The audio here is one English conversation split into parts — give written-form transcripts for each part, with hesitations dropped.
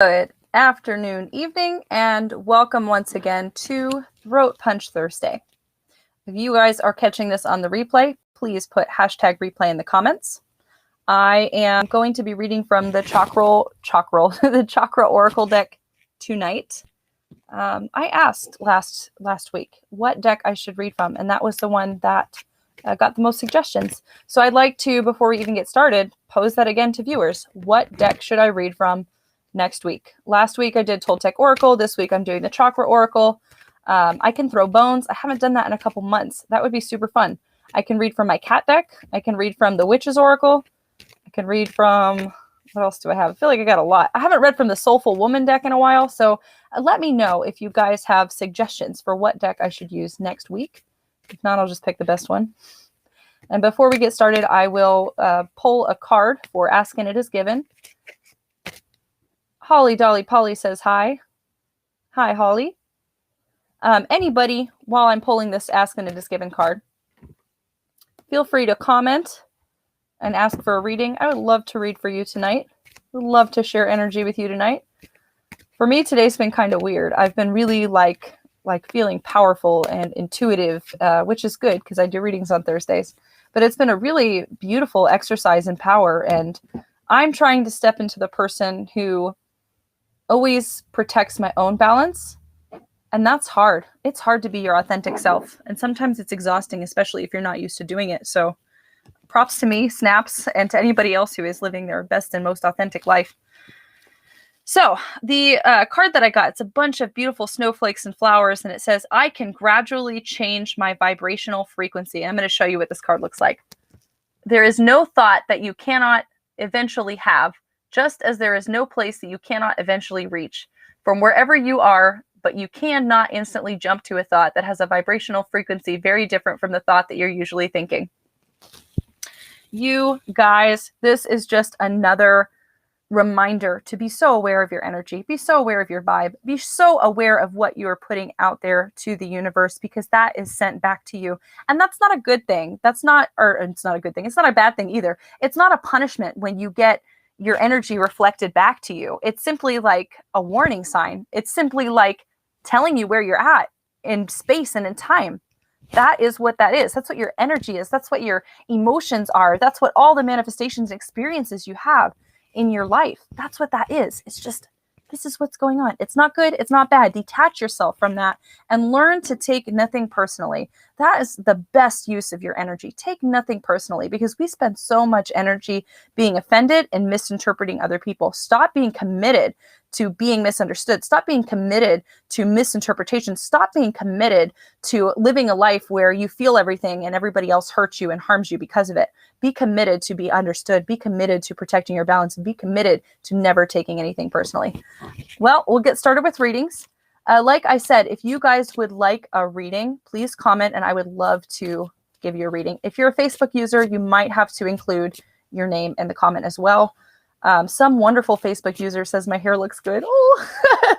Good afternoon, evening, and welcome once again to Throat Punch Thursday. If you guys are catching this on the replay, please put hashtag replay in the comments. I am going to be reading from the the Chakra Oracle deck tonight. I asked last week what deck I should read from, and that was the one that got the most suggestions. So I'd like to, before we even get started, pose that again to viewers. What deck should I read from next week? Last week I did Toltec Oracle. This week I'm doing the Chakra Oracle. I can throw bones. I haven't done that in a couple months. That would be super fun. I can read from my cat deck. I can read from the Witch's Oracle. I can read from, what else do I have? I feel like I got a lot. I haven't read from the Soulful Woman deck in a while, so let me know if you guys have suggestions for what deck I should use next week. If not, I'll just pick the best one. And before we get started, I will pull a card for Ask and It Is Given. Holly Dolly Polly says hi. Hi, Holly. Anybody, while I'm pulling this Ask and It Is Given card, feel free to comment and ask for a reading. I would love to read for you tonight. Would love to share energy with you tonight. For me, today's been kind of weird. I've been really like feeling powerful and intuitive, which is good because I do readings on Thursdays. But it's been a really beautiful exercise in power, and I'm trying to step into the person who always protects my own balance. And that's hard. It's hard to be your authentic self. And sometimes it's exhausting, especially if you're not used to doing it. So props to me, snaps, and to anybody else who is living their best and most authentic life. So the card that I got, it's a bunch of beautiful snowflakes and flowers, and it says, I can gradually change my vibrational frequency. I'm going to show you what this card looks like. There is no thought that you cannot eventually have, just as there is no place that you cannot eventually reach. From wherever you are, but you cannot instantly jump to a thought that has a vibrational frequency very different from the thought that you're usually thinking. You guys, this is just another reminder to be so aware of your energy, be so aware of your vibe, be so aware of what you're putting out there to the universe, because that is sent back to you. And that's not a good thing. It's not a good thing. It's not a bad thing either. It's not a punishment when you get your energy reflected back to you. It's simply like a warning sign. It's simply like telling you where you're at in space and in time. That is what that is. That's what your energy is. That's what your emotions are. That's what all the manifestations and experiences you have in your life. That's what that is. It's just, this is what's going on. It's not good. It's not bad. Detach yourself from that and learn to take nothing personally. That is the best use of your energy. Take nothing personally, because we spend so much energy being offended and misinterpreting other people. Stop being committed to being misunderstood. Stop being committed to misinterpretation. Stop being committed to living a life where you feel everything and everybody else hurts you and harms you because of it. Be committed to be understood. Be committed to protecting your balance, and be committed to never taking anything personally. Well, we'll get started with readings. Like I said, if you guys would like a reading, please comment and I would love to give you a reading. If you're a Facebook user, you might have to include your name in the comment as well. Some wonderful Facebook user says my hair looks good. Oh,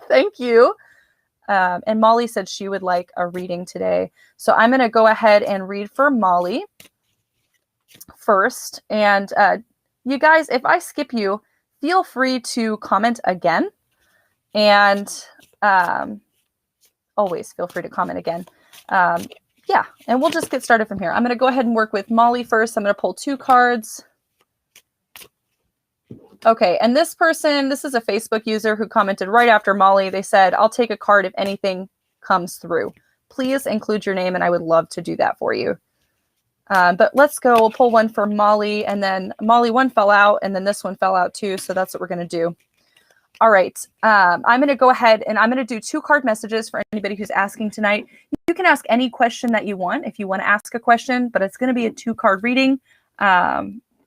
thank you. And Molly said she would like a reading today. So I'm going to go ahead and read for Molly first. And you guys, if I skip you, feel free to comment again. And always feel free to comment again. Yeah, and we'll just get started from here. I'm going to go ahead and work with Molly first. I'm going to pull 2 cards. Okay, and this person, this is a Facebook user who commented right after Molly. They said, I'll take a card if anything comes through. Please include your name, and I would love to do that for you. But let's go. We'll pull one for Molly, and then Molly, one fell out, and then this one fell out too, so that's what we're going to do. All right, I'm going to go ahead, and I'm going to do 2 card messages for anybody who's asking tonight. You can ask any question that you want if you want to ask a question, but it's going to be a 2-card reading.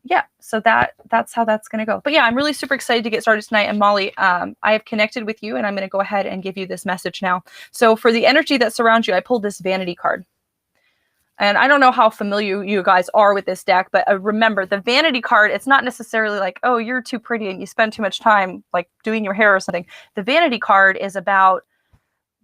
Yeah, so that's how that's going to go. But yeah, I'm really super excited to get started tonight. And Molly, I have connected with you, and I'm going to go ahead and give you this message now. So for the energy that surrounds you, I pulled this Vanity card. And I don't know how familiar you guys are with this deck, but remember, the Vanity card, it's not necessarily like, oh, you're too pretty and you spend too much time like doing your hair or something. The Vanity card is about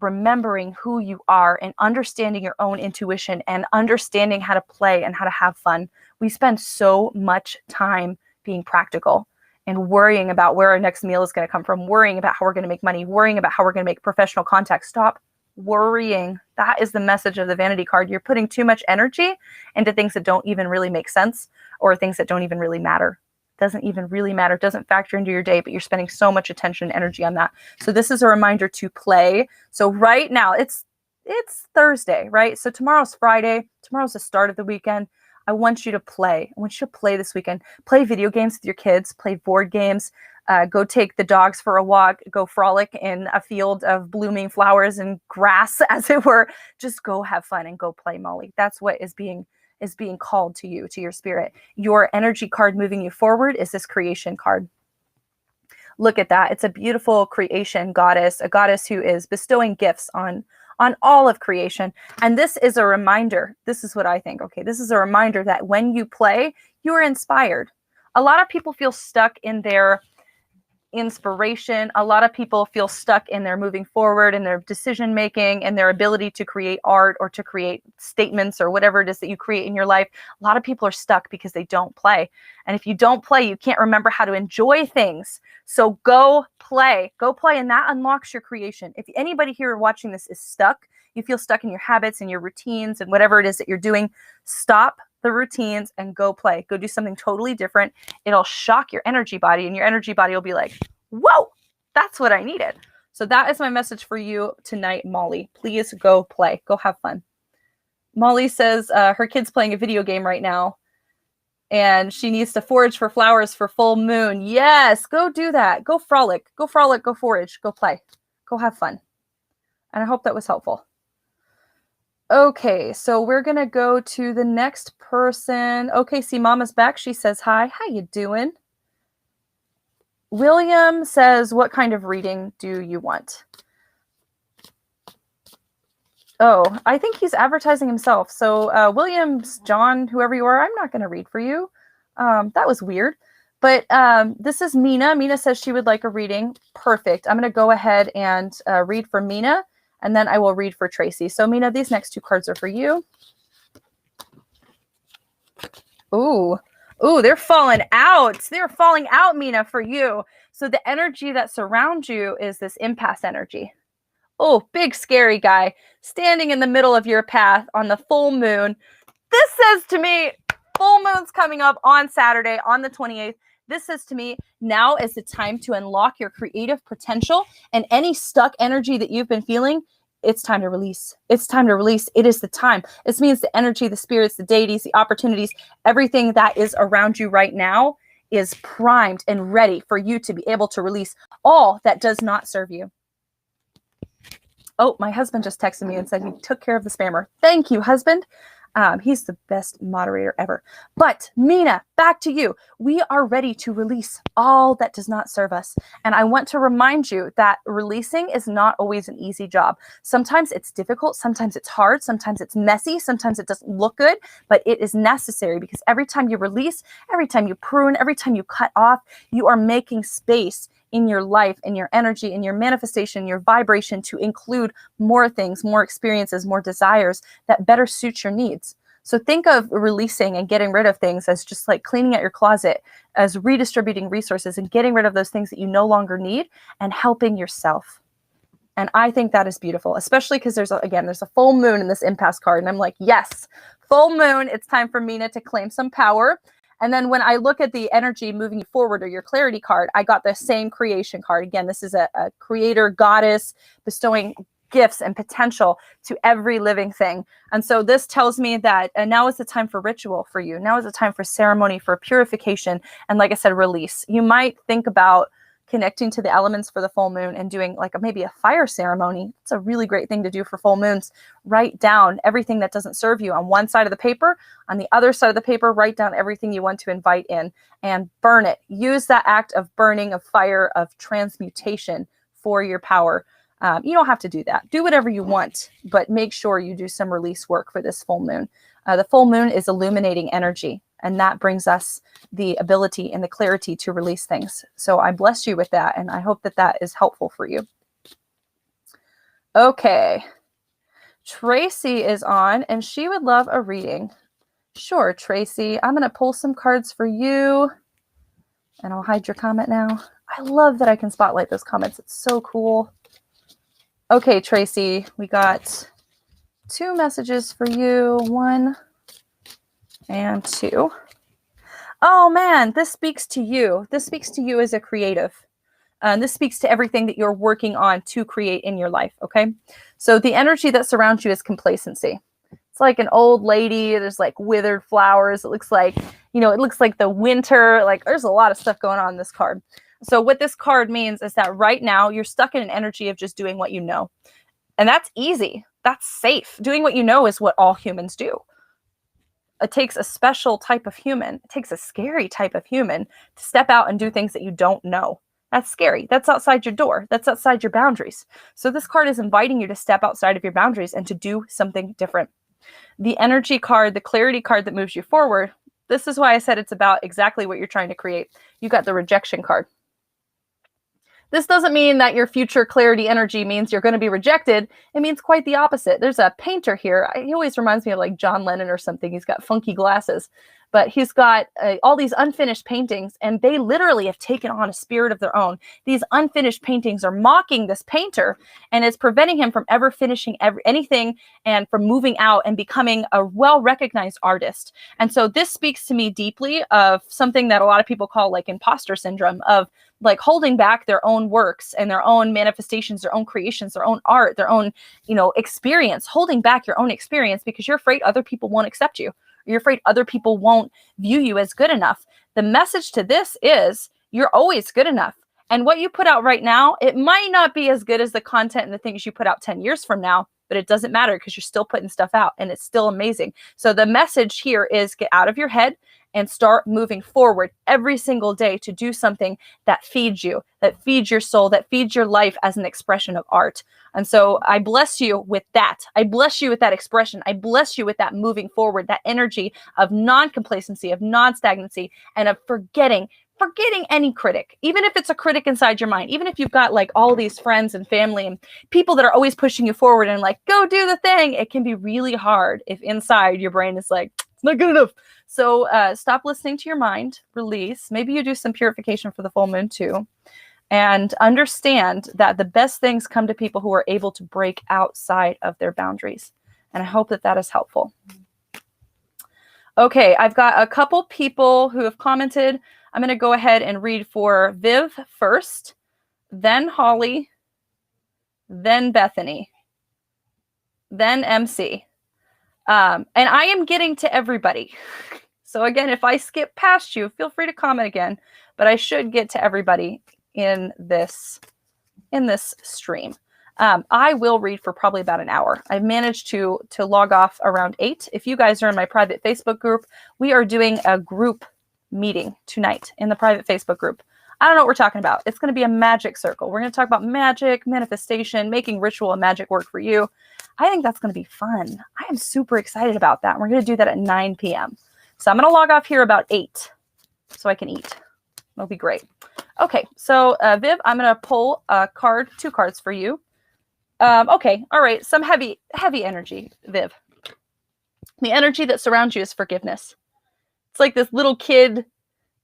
remembering who you are and understanding your own intuition and understanding how to play and how to have fun. We spend so much time being practical and worrying about where our next meal is going to come from, worrying about how we're going to make money, worrying about how we're going to make professional contact. Stop worrying. That is the message of the vanity card. You're putting too much energy into things that don't even really make sense, or things that don't even really matter. Doesn't even really matter. Doesn't factor into your day, but you're spending so much attention and energy on that. So this is a reminder to play. So right now it's Thursday, right? So tomorrow's Friday. Tomorrow's the start of the weekend. I want you to play. I want you to play this weekend. Play video games with your kids. Play board games. Go take the dogs for a walk. Go frolic in a field of blooming flowers and grass, as it were. Just go have fun and go play, Molly. That's what is being called to you, to your spirit. Your energy card moving you forward is this creation card. Look at that. It's a beautiful creation goddess, a goddess who is bestowing gifts on all of creation. And this is a reminder. This is what I think. Okay, this is a reminder that when you play, you are inspired. A lot of people feel stuck in their inspiration. A lot of people feel stuck in their moving forward and their decision making and their ability to create art or to create statements or whatever it is that you create in your life. A lot of people are stuck because they don't play. And if you don't play, you can't remember how to enjoy things. So go play, and that unlocks your creation. If anybody here watching this is stuck, you feel stuck in your habits and your routines and whatever it is that you're doing, stop the routines and go play. Go do something totally different. It'll shock your energy body, and your energy body will be like, whoa, that's what I needed. So that is my message for you tonight, Molly. Please go play. Go have fun. Molly says her kid's playing a video game right now, and she needs to forage for flowers for full moon. Yes, go do that. Go frolic. Go frolic. Go forage. Go play. Go have fun. And I hope that was helpful. Okay, so we're going to go to the next person. Okay, see, Mama's back. She says, hi, how you doing? William says, what kind of reading do you want? Oh, I think he's advertising himself. So Williams, John, whoever you are, I'm not going to read for you. That was weird. But this is Mina. Mina says she would like a reading. Perfect. I'm going to go ahead and read for Mina. And then I will read for Tracy. So, Mina, these next two cards are for you. Ooh, they're falling out. They're falling out, Mina, for you. So the energy that surrounds you is this impasse energy. Oh, big scary guy standing in the middle of your path on the full moon. This says to me, full moon's coming up on Saturday, on the 28th. This says to me, now is the time to unlock your creative potential, and any stuck energy that you've been feeling, it's time to release. It's time to release. It is the time. This means the energy, the spirits, the deities, the opportunities, everything that is around you right now is primed and ready for you to be able to release all that does not serve you. Oh, my husband just texted me and said he took care of the spammer. Thank you, husband. He's the best moderator ever. But Mina, back to you. We are ready to release all that does not serve us. And I want to remind you that releasing is not always an easy job. Sometimes it's difficult. Sometimes it's hard. Sometimes it's messy. Sometimes it doesn't look good, but it is necessary, because every time you release, every time you prune, every time you cut off, you are making space in your life, in your energy, in your manifestation, your vibration, to include more things, more experiences, more desires that better suit your needs. So think of releasing and getting rid of things as just like cleaning out your closet, as redistributing resources and getting rid of those things that you no longer need, and helping yourself. And I think that is beautiful, especially because there's a full moon in this impasse card. And I'm like, yes, full moon. It's time for Mina to claim some power. And then when I look at the energy moving forward, or your clarity card, I got the same creation card. Again, this is a creator goddess bestowing gifts and potential to every living thing. And so this tells me that now is the time for ritual for you. Now is the time for ceremony, for purification. And like I said, release. You might think about connecting to the elements for the full moon and doing maybe a fire ceremony. It's a really great thing to do for full moons. Write down everything that doesn't serve you on one side of the paper. On the other side of the paper, write down everything you want to invite in and burn it. Use that act of burning, of fire, of transmutation for your power. You don't have to do that. Do whatever you want, but make sure you do some release work for this full moon. The full moon is illuminating energy, and that brings us the ability and the clarity to release things. So I bless you with that, and I hope that that is helpful for you. Okay. Tracy is on, and she would love a reading. Sure, Tracy. I'm going to pull some cards for you. And I'll hide your comment now. I love that I can spotlight those comments. It's so cool. Okay, Tracy, we got 2 messages for you. 1 and 2. Oh man, this speaks to you. This speaks to you as a creative. This speaks to everything that you're working on to create in your life, okay? So the energy that surrounds you is complacency. It's like an old lady. There's like withered flowers. It looks like, it looks like the winter. Like there's a lot of stuff going on in this card. So what this card means is that right now you're stuck in an energy of just doing what you know. And that's easy. That's safe. Doing what you know is what all humans do. It takes a special type of human. It takes a scary type of human to step out and do things that you don't know. That's scary. That's outside your door. That's outside your boundaries. So this card is inviting you to step outside of your boundaries and to do something different. The energy card, the clarity card that moves you forward, this is why I said it's about exactly what you're trying to create. You got the rejection card. This doesn't mean that your future clarity energy means you're going to be rejected. It means quite the opposite. There's a painter here. He always reminds me of like John Lennon or something. He's got funky glasses, but he's got all these unfinished paintings, and they literally have taken on a spirit of their own. These unfinished paintings are mocking this painter, and it's preventing him from ever finishing anything and from moving out and becoming a well-recognized artist. And so this speaks to me deeply of something that a lot of people call like imposter syndrome, of like holding back their own works and their own manifestations, their own creations, their own art, their own, experience, holding back your own experience because you're afraid other people won't accept you. Or you're afraid other people won't view you as good enough. The message to this is you're always good enough. And what you put out right now, it might not be as good as the content and the things you put out 10 years from now, but it doesn't matter because you're still putting stuff out and it's still amazing. So the message here is get out of your head and start moving forward every single day to do something that feeds you, that feeds your soul, that feeds your life as an expression of art. And so I bless you with that. I bless you with that expression. I bless you with that moving forward, that energy of non-complacency, of non-stagnancy, and of forgetting any critic, even if it's a critic inside your mind, even if you've got like all these friends and family and people that are always pushing you forward and like, go do the thing. It can be really hard if inside your brain is like, it's not good enough. So stop listening to your mind, release. Maybe you do some purification for the full moon too. And understand that the best things come to people who are able to break outside of their boundaries. And I hope that that is helpful. Okay, I've got a couple people who have commented. I'm going to go ahead and read for Viv first, then Holly, then Bethany, then MC. And I am getting to everybody. So again, if I skip past you, feel free to comment again, but I should get to everybody in this stream. I will read for probably about an hour. I've managed to log off around 8. If you guys are in my private Facebook group, we are doing a group meeting tonight in the private Facebook group. I don't know what we're talking about. It's going to be a magic circle. We're going to talk about magic, manifestation, making ritual and magic work for you. I think that's going to be fun. I am super excited about that. We're going to do that at 9 p.m. So I'm going to log off here about 8 so I can eat. It'll be great. Okay, so Viv, I'm going to pull a card, 2 cards for you. Okay, all right, some heavy energy, Viv. The energy that surrounds you is forgiveness. It's like this little kid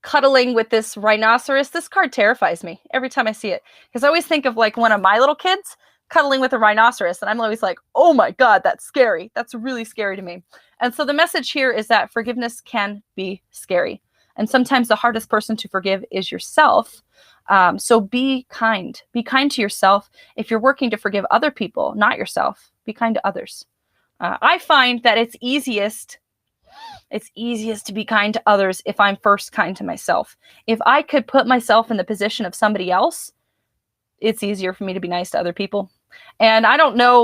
cuddling with this rhinoceros. This card terrifies me every time I see it because I always think of like one of my little kids cuddling with a rhinoceros, and I'm always like, oh my God, that's scary. That's really scary to me. And so the message here is that forgiveness can be scary. And sometimes the hardest person to forgive is yourself. So be kind. Be kind to yourself. If you're working to forgive other people, not yourself, be kind to others. I find that it's easiest to be kind to others if I'm first kind to myself. If I could put myself in the position of somebody else, it's easier for me to be nice to other people. And I don't know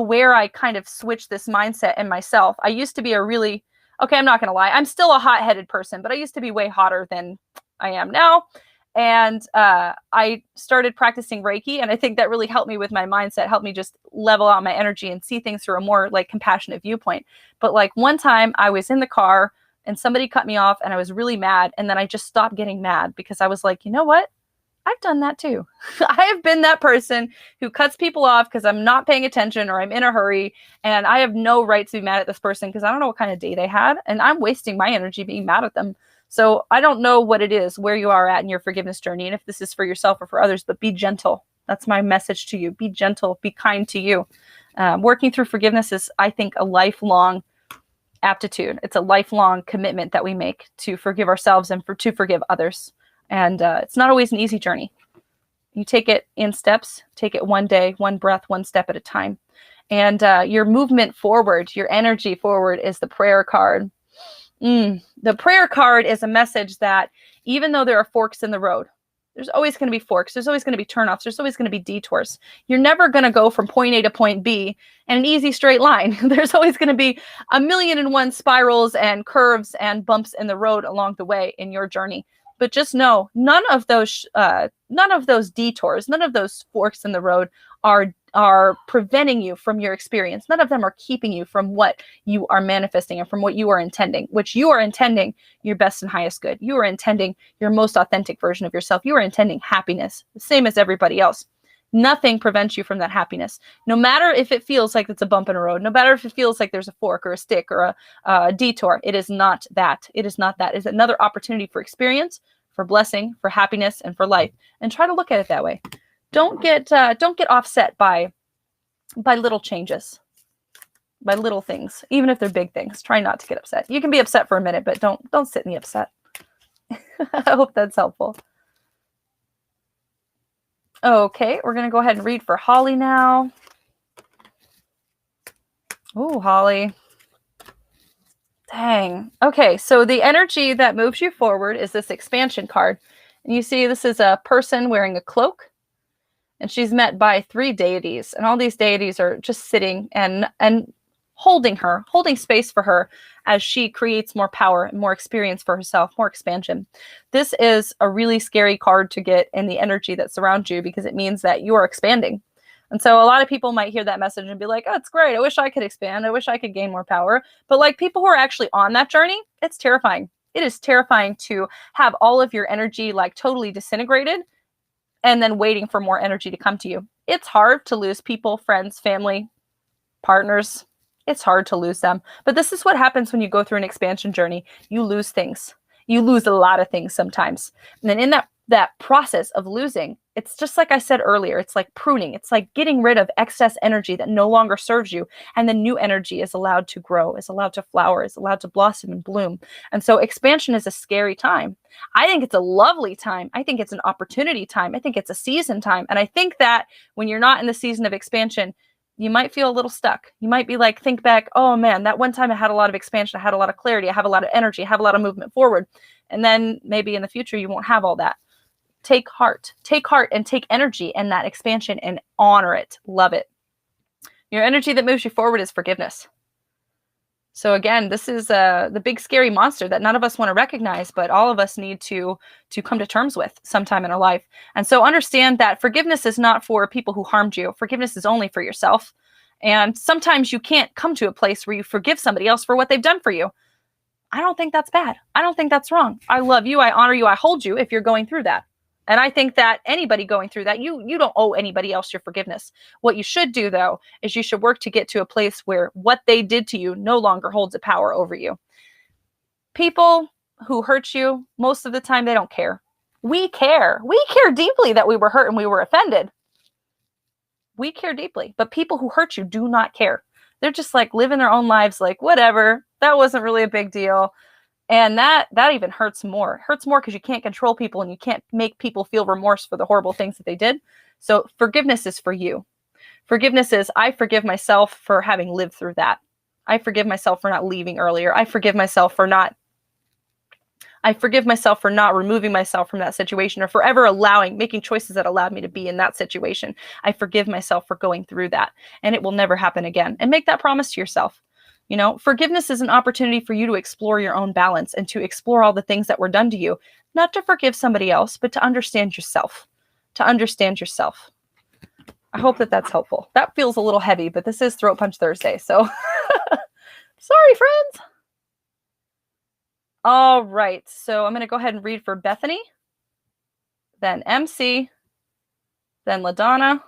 where I kind of switched this mindset in myself. I used to be I'm not going to lie. I'm still a hot-headed person, but I used to be way hotter than I am now. And I started practicing Reiki, and I think that really helped me with my mindset, helped me just level out my energy and see things through a more like compassionate viewpoint. But like one time I was in the car and somebody cut me off and I was really mad. And then I just stopped getting mad because I was like, you know what? I've done that too. I have been that person who cuts people off because I'm not paying attention or I'm in a hurry, and I have no right to be mad at this person because I don't know what kind of day they had, and I'm wasting my energy being mad at them. So I don't know what it is, where you are at in your forgiveness journey, and if this is for yourself or for others, but be gentle. That's my message to you. Be gentle, be kind to you. Working through forgiveness is, I think, a lifelong aptitude. It's a lifelong commitment that we make to forgive ourselves and to forgive others. And it's not always an easy journey. You take it in steps, take it one day, one breath, one step at a time. And your movement forward, your energy forward is the prayer card. The prayer card is a message that even though there are forks in the road, there's always going to be forks. There's always going to be turnoffs. There's always going to be detours. You're never going to go from point A to point B in an easy straight line. There's always going to be 1,000,001 spirals and curves and bumps in the road along the way in your journey. But just know, none of those detours, none of those forks in the road are preventing you from your experience. None of them are keeping you from what you are manifesting and from what you are intending, which you are intending your best and highest good. You are intending your most authentic version of yourself. You are intending happiness, the same as everybody else. Nothing prevents you from that happiness. No matter if it feels like it's a bump in a road, no matter if it feels like there's a fork or a stick or a detour, it is not that. It is not that. It's another opportunity for experience, for blessing, for happiness, and for life. And try to look at it that way. Don't get offset by little changes, by little things, even if they're big things. Try not to get upset. You can be upset for a minute, but don't sit in the upset. I hope that's helpful. Okay, we're going to go ahead and read for Holly now. Oh, Holly. Dang. Okay, so the energy that moves you forward is this expansion card. And you see this is a person wearing a cloak. And she's met by 3 deities. And all these deities are just sitting and holding her, holding space for her as she creates more power and more experience for herself, more expansion. This is a really scary card to get in the energy that surrounds you because it means that you are expanding. And so a lot of people might hear that message and be like, oh, it's great. I wish I could expand. I wish I could gain more power. But like people who are actually on that journey, it's terrifying. It is terrifying to have all of your energy like totally disintegrated and then waiting for more energy to come to you. It's hard to lose people, friends, family, partners. It's hard to lose them. But this is what happens when you go through an expansion journey. You lose things. You lose a lot of things sometimes. And then in that process of losing, it's just like I said earlier, it's like pruning. It's like getting rid of excess energy that no longer serves you. And the new energy is allowed to grow, is allowed to flower, is allowed to blossom and bloom. And so expansion is a scary time. I think it's a lovely time. I think it's an opportunity time. I think it's a season time. And I think that when you're not in the season of expansion, you might feel a little stuck. You might be like, think back, oh man, that one time I had a lot of expansion. I had a lot of clarity. I have a lot of energy. I have a lot of movement forward. And then maybe in the future, you won't have all that. Take heart and take energy in that expansion and honor it. Love it. Your energy that moves you forward is forgiveness. So again, this is the big scary monster that none of us want to recognize, but all of us need to come to terms with sometime in our life. And so understand that forgiveness is not for people who harmed you. Forgiveness is only for yourself. And sometimes you can't come to a place where you forgive somebody else for what they've done for you. I don't think that's bad. I don't think that's wrong. I love you. I honor you. I hold you if you're going through that. And I think that anybody going through that, you don't owe anybody else your forgiveness. What you should do, though, is you should work to get to a place where what they did to you no longer holds a power over you. People who hurt you, most of the time, they don't care. We care. We care deeply that we were hurt and we were offended. We care deeply. But people who hurt you do not care. They're just like living their own lives like, whatever, that wasn't really a big deal. And that even hurts more. It hurts more because you can't control people and you can't make people feel remorse for the horrible things that they did. So forgiveness is for you. Forgiveness is, I forgive myself for having lived through that. I forgive myself for not leaving earlier. I forgive myself for not removing myself from that situation or forever making choices that allowed me to be in that situation. I forgive myself for going through that, and it will never happen again. And make that promise to yourself. You know, forgiveness is an opportunity for you to explore your own balance and to explore all the things that were done to you, not to forgive somebody else, but to understand yourself, I hope that that's helpful. That feels a little heavy, but this is Throat Punch Thursday. So sorry, friends. All right. So I'm going to go ahead and read for Bethany, then MC, then LaDonna.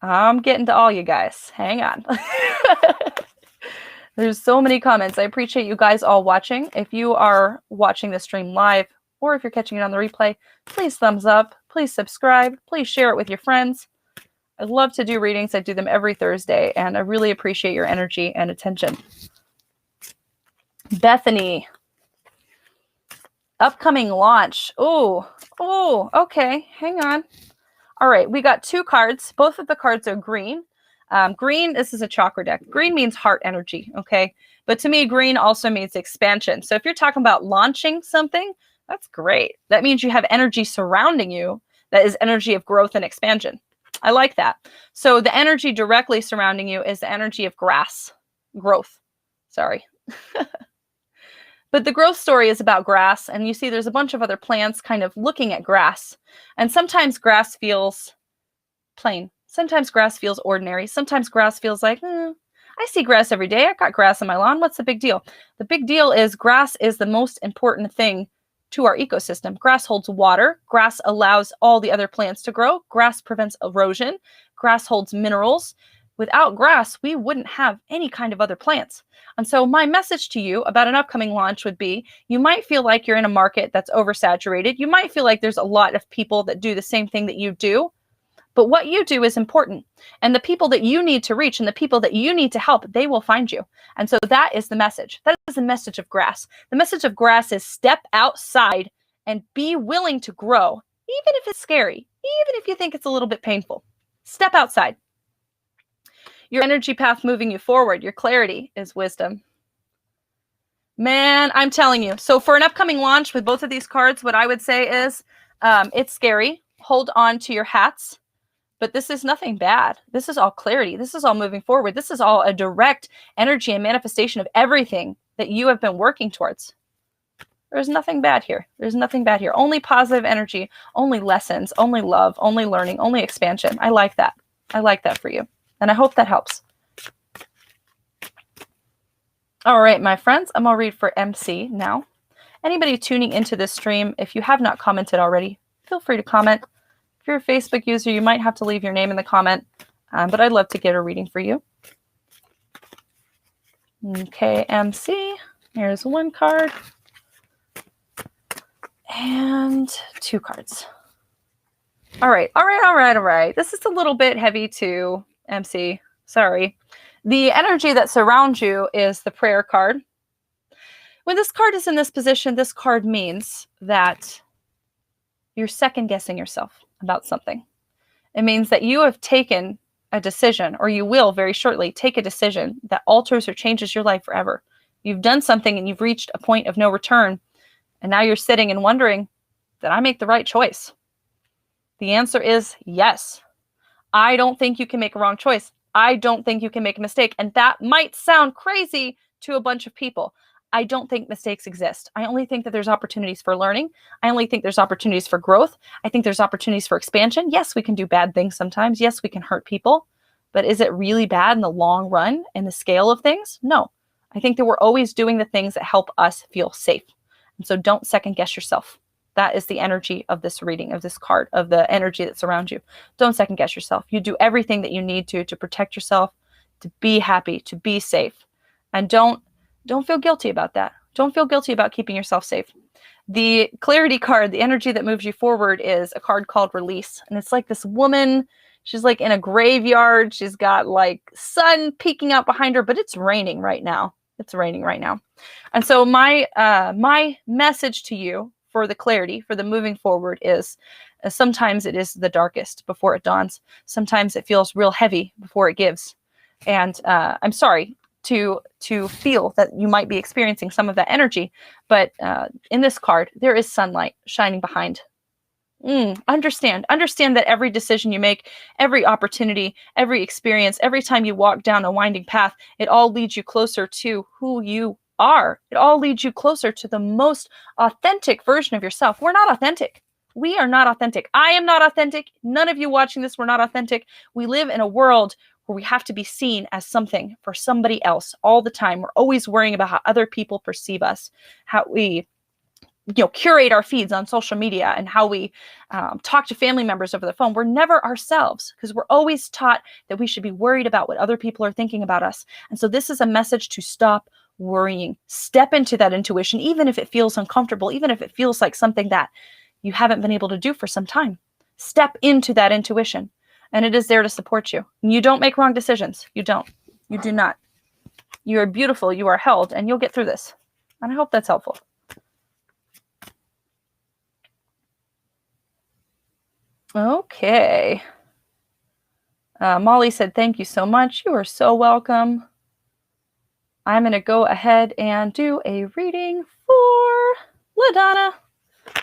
I'm getting to all you guys. Hang on. There's so many comments. I appreciate you guys all watching. If you are watching the stream live or if you're catching it on the replay, please thumbs up, please subscribe, please share it with your friends. I love to do readings. I do them every Thursday, and I really appreciate your energy and attention. Bethany. Upcoming launch. Oh, okay. Hang on. All right, we got 2 cards. Both of the cards are green. Green, this is a chakra deck. Green means heart energy, okay? But to me, green also means expansion. So if you're talking about launching something, that's great. That means you have energy surrounding you that is energy of growth and expansion. I like that. So the energy directly surrounding you is the energy of growth. Sorry. But the growth story is about grass. And you see there's a bunch of other plants kind of looking at grass. And sometimes grass feels plain. Sometimes grass feels ordinary. Sometimes grass feels like, I see grass every day. I got grass on my lawn. What's the big deal? The big deal is grass is the most important thing to our ecosystem. Grass holds water. Grass allows all the other plants to grow. Grass prevents erosion. Grass holds minerals. Without grass, we wouldn't have any kind of other plants. And so my message to you about an upcoming launch would be, you might feel like you're in a market that's oversaturated. You might feel like there's a lot of people that do the same thing that you do. But what you do is important. And the people that you need to reach and the people that you need to help, they will find you. And so that is the message. That is the message of grass. The message of grass is step outside and be willing to grow, even if it's scary, even if you think it's a little bit painful. Step outside. Your energy path moving you forward, your clarity is wisdom. Man, I'm telling you. So for an upcoming launch with both of these cards, what I would say is it's scary. Hold on to your hats. But this is nothing bad. This is all clarity. This is all moving forward. This is all a direct energy and manifestation of everything that you have been working towards. There's nothing bad here. There's nothing bad here. Only positive energy, only lessons, only love, only learning, only expansion. I like that. I like that for you. And I hope that helps. All right, my friends, I'm going to read for MC now. Anybody tuning into this stream, if you have not commented already, feel free to comment. If you're a Facebook user, you might have to leave your name in the comment, but I'd love to get a reading for you. Okay, MC, here's 1 card and 2 cards. All right. This is a little bit heavy too, MC. Sorry. The energy that surrounds you is the prayer card. When this card is in this position, this card means that you're second guessing yourself about something. It means that you have taken a decision, or you will very shortly take a decision that alters or changes your life forever. You've done something and you've reached a point of no return, and now you're sitting and wondering, did I make the right choice? The answer is yes. I don't think you can make a wrong choice. I don't think you can make a mistake. And that might sound crazy to a bunch of people. I don't think mistakes exist. I only think that there's opportunities for learning. I only think there's opportunities for growth. I think there's opportunities for expansion. Yes, we can do bad things sometimes. Yes, we can hurt people. But is it really bad in the long run, in the scale of things? No. I think that we're always doing the things that help us feel safe. And so don't second guess yourself. That is the energy of this reading, of this card, of the energy that surrounds you. Don't second guess yourself. You do everything that you need to protect yourself, to be happy, to be safe. And don't feel guilty about that. Don't feel guilty about keeping yourself safe. The clarity card, the energy that moves you forward, is a card called release. And it's like this woman, she's like in a graveyard. She's got like sun peeking out behind her, but it's raining right now. It's raining right now. And so my message to you for the clarity, for the moving forward is sometimes it is the darkest before it dawns. Sometimes it feels real heavy before it gives. And I'm sorry to feel that you might be experiencing some of that energy, but in this card, there is sunlight shining behind. Understand that every decision you make, every opportunity, every experience, every time you walk down a winding path, it all leads you closer to who you are. It all leads you closer to the most authentic version of yourself. We're not authentic. We are not authentic. I am not authentic. None of you watching this were not authentic. We live in a world where we have to be seen as something for somebody else all the time. We're always worrying about how other people perceive us, how we curate our feeds on social media and how we talk to family members over the phone. We're never ourselves because we're always taught that we should be worried about what other people are thinking about us. And so this is a message to stop worrying. Step into that intuition, even if it feels uncomfortable, even if it feels like something that you haven't been able to do for some time. Step into that intuition, and it is there to support you. You don't make wrong decisions. You don't. You do not. You are beautiful. You are held, and you'll get through this. And I hope that's helpful. Okay. Molly said, thank you so much. You are so welcome. I'm going to go ahead and do a reading for LaDonna.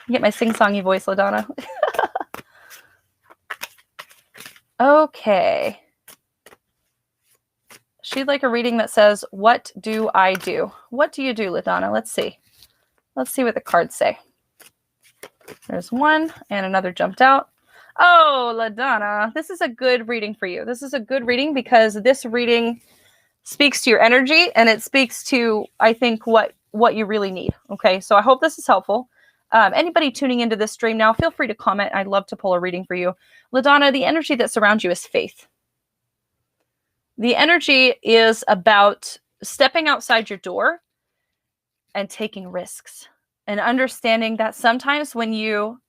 Get my sing-songy voice, LaDonna. Okay. She'd like a reading that says, what do I do? What do you do, LaDonna? Let's see. Let's see what the cards say. There's one, and another jumped out. Oh, LaDonna, this is a good reading for you. This is a good reading because this reading speaks to your energy, and it speaks to, I think, what you really need. Okay, so I hope this is helpful. Anybody tuning into this stream now, feel free to comment. I'd love to pull a reading for you. LaDonna, the energy that surrounds you is faith. The energy is about stepping outside your door and taking risks and understanding that sometimes when you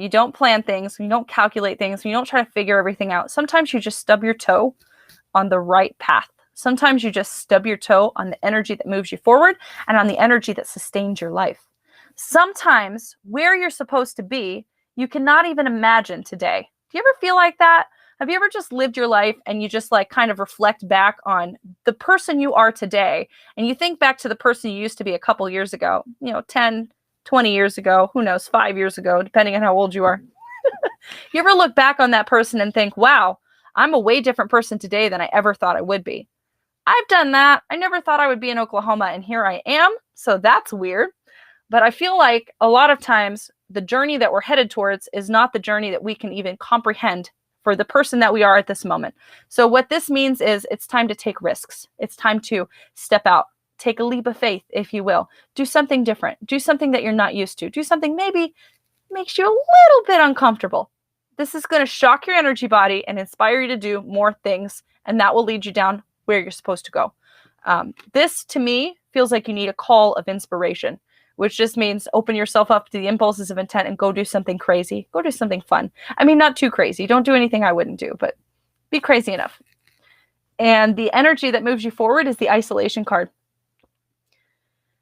don't plan things, when you don't calculate things, when you don't try to figure everything out, sometimes you just stub your toe on the right path. Sometimes you just stub your toe on the energy that moves you forward and on the energy that sustains your life. Sometimes where you're supposed to be, you cannot even imagine today. Do you ever feel like that? Have you ever just lived your life and you just like kind of reflect back on the person you are today and you think back to the person you used to be a couple years ago, 10, 20 years ago, who knows, 5 years ago, depending on how old you are. You ever look back on that person and think, wow, I'm a way different person today than I ever thought I would be. I've done that. I never thought I would be in Oklahoma, and here I am. So that's weird. But I feel like a lot of times the journey that we're headed towards is not the journey that we can even comprehend for the person that we are at this moment. So what this means is it's time to take risks. It's time to step out, take a leap of faith, if you will. Do something different. Do something that you're not used to. Do something maybe makes you a little bit uncomfortable. This is going to shock your energy body and inspire you to do more things, and that will lead you down where you're supposed to go. This, to me, feels like you need a call of inspiration, which just means open yourself up to the impulses of intent and go do something crazy. Go do something fun. I mean, not too crazy. Don't do anything I wouldn't do, but be crazy enough. And the energy that moves you forward is the isolation card.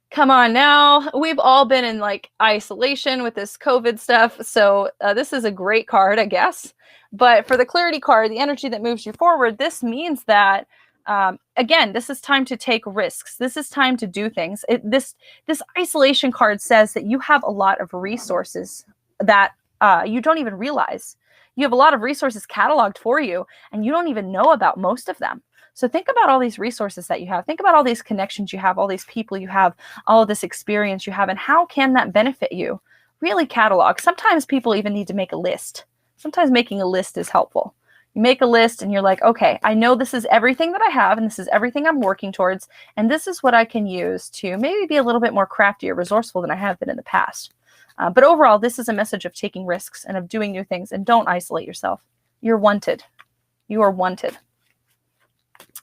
Come on now. We've all been in like isolation with this COVID stuff. So this is a great card, I guess. But for the clarity card, the energy that moves you forward, this means that again, this is time to take risks. This is time to do things. This isolation card says that you have a lot of resources that you don't even realize. You have a lot of resources cataloged for you, and you don't even know about most of them. So think about all these resources that you have. Think about all these connections you have, all these people you have, all of this experience you have, and how can that benefit you? Really catalog. Sometimes people even need to make a list. Sometimes making a list is helpful. You make a list and you're like, okay, I know this is everything that I have and this is everything I'm working towards. And this is what I can use to maybe be a little bit more crafty or resourceful than I have been in the past. But overall, this is a message of taking risks and of doing new things, and don't isolate yourself. You're wanted. You are wanted.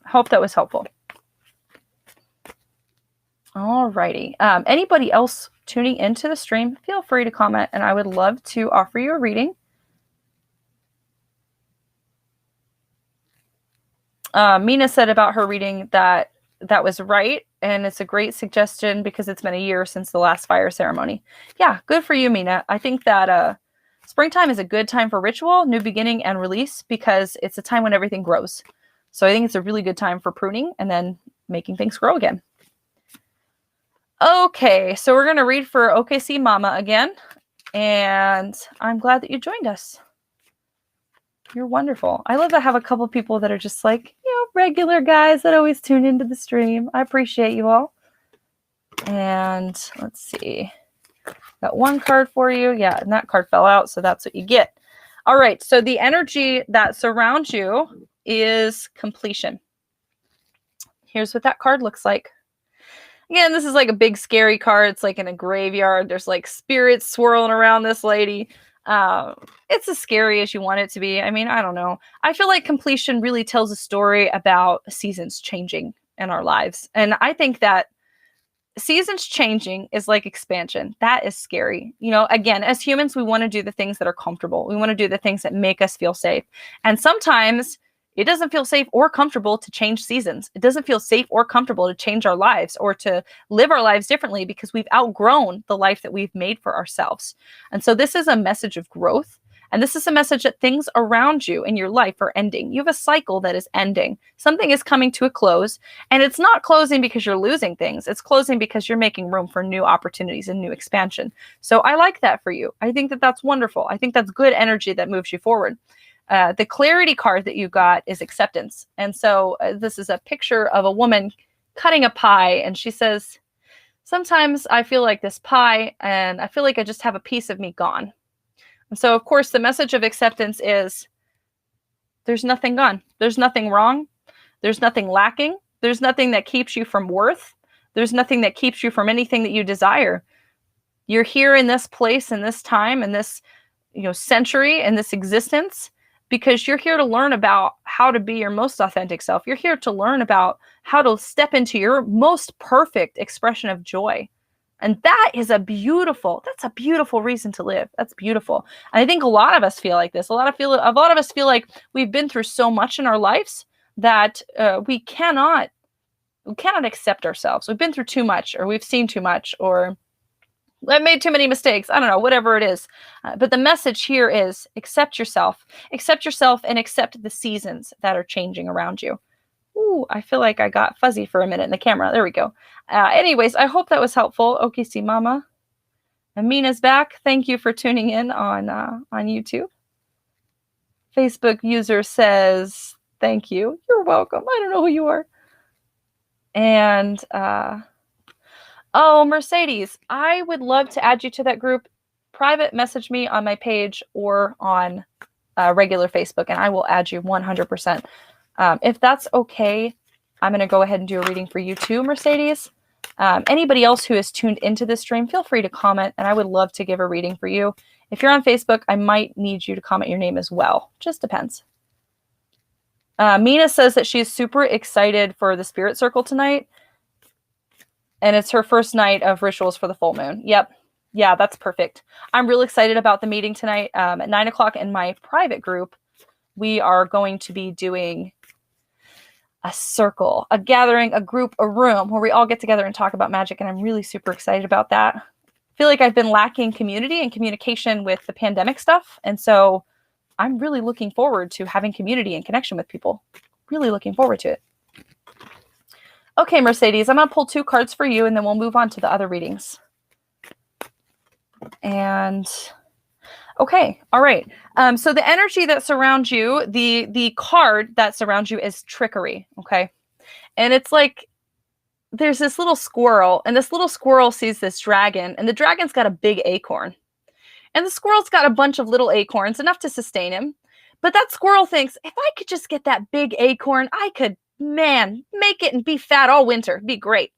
I hope that was helpful. All righty. Anybody else tuning into the stream, feel free to comment and I would love to offer you a reading. Mina said about her reading that was right, and it's a great suggestion because it's been a year since the last fire ceremony. Yeah, good for you, Mina. I think that springtime is a good time for ritual, new beginning, and release because it's a time when everything grows. So I think it's a really good time for pruning and then making things grow again. Okay, so we're going to read for OKC Mama again, and I'm glad that you joined us. You're wonderful. I love to have a couple people that are just like, regular guys that always tune into the stream. I appreciate you all. And let's see. Got one card for you. Yeah, and that card fell out, so that's what you get. All right, so the energy that surrounds you is completion. Here's what that card looks like. Again, this is like a big scary card. It's like in a graveyard. There's like spirits swirling around this lady. It's as scary as you want it to be. I mean, I don't know. I feel like completion really tells a story about seasons changing in our lives. And I think that seasons changing is like expansion. That is scary. You know, again, as humans, we want to do the things that are comfortable. We want to do the things that make us feel safe. And sometimes it doesn't feel safe or comfortable to change seasons. It doesn't feel safe or comfortable to change our lives or to live our lives differently because we've outgrown the life that we've made for ourselves. And so this is a message of growth. And this is a message that things around you in your life are ending. You have a cycle that is ending. Something is coming to a close, and it's not closing because you're losing things. It's closing because you're making room for new opportunities and new expansion. So I like that for you. I think that that's wonderful. I think that's good energy that moves you forward. The clarity card that you got is acceptance. And so this is a picture of a woman cutting a pie, and she says, sometimes I feel like this pie, and I feel like I just have a piece of me gone. And so, of course, the message of acceptance is there's nothing gone. There's nothing wrong. There's nothing lacking. There's nothing that keeps you from worth. There's nothing that keeps you from anything that you desire. You're here in this place, in this time, in this, century, in this existence, because you're here to learn about how to be your most authentic self. You're here to learn about how to step into your most perfect expression of joy. And that's a beautiful reason to live. That's beautiful. And I think a lot of us feel like this. A lot of us feel like we've been through so much in our lives that we cannot accept ourselves. We've been through too much, or we've seen too much, or I've made too many mistakes. I don't know, whatever it is. But the message here is accept yourself and accept the seasons that are changing around you. Ooh, I feel like I got fuzzy for a minute in the camera. There we go. Anyways, I hope that was helpful. Okisi Mama. Amina's back. Thank you for tuning in on YouTube. Facebook user says, thank you. You're welcome. I don't know who you are. And, Mercedes, I would love to add you to that group. Private message me on my page or on regular Facebook, and I will add you 100%. If that's okay, I'm going to go ahead and do a reading for you too, Mercedes. Anybody else who has tuned into this stream, feel free to comment, and I would love to give a reading for you. If you're on Facebook, I might need you to comment your name as well. Just depends. Mina says that she's super excited for the Spirit Circle tonight, and it's her first night of rituals for the full moon. Yep. Yeah, that's perfect. I'm really excited about the meeting tonight. At 9 o'clock in my private group, we are going to be doing a circle, a gathering, a group, a room where we all get together and talk about magic. And I'm really super excited about that. I feel like I've been lacking community and communication with the pandemic stuff. And so I'm really looking forward to having community and connection with people. Really looking forward to it. Okay, Mercedes, I'm going to pull 2 cards for you and then we'll move on to the other readings. And okay, all right. So the energy that surrounds you, the card that surrounds you is trickery, okay? And it's like there's this little squirrel, and this little squirrel sees this dragon, and the dragon's got a big acorn. And the squirrel's got a bunch of little acorns, enough to sustain him. But that squirrel thinks, if I could just get that big acorn, I could, make it and be fat all winter. It'd be great.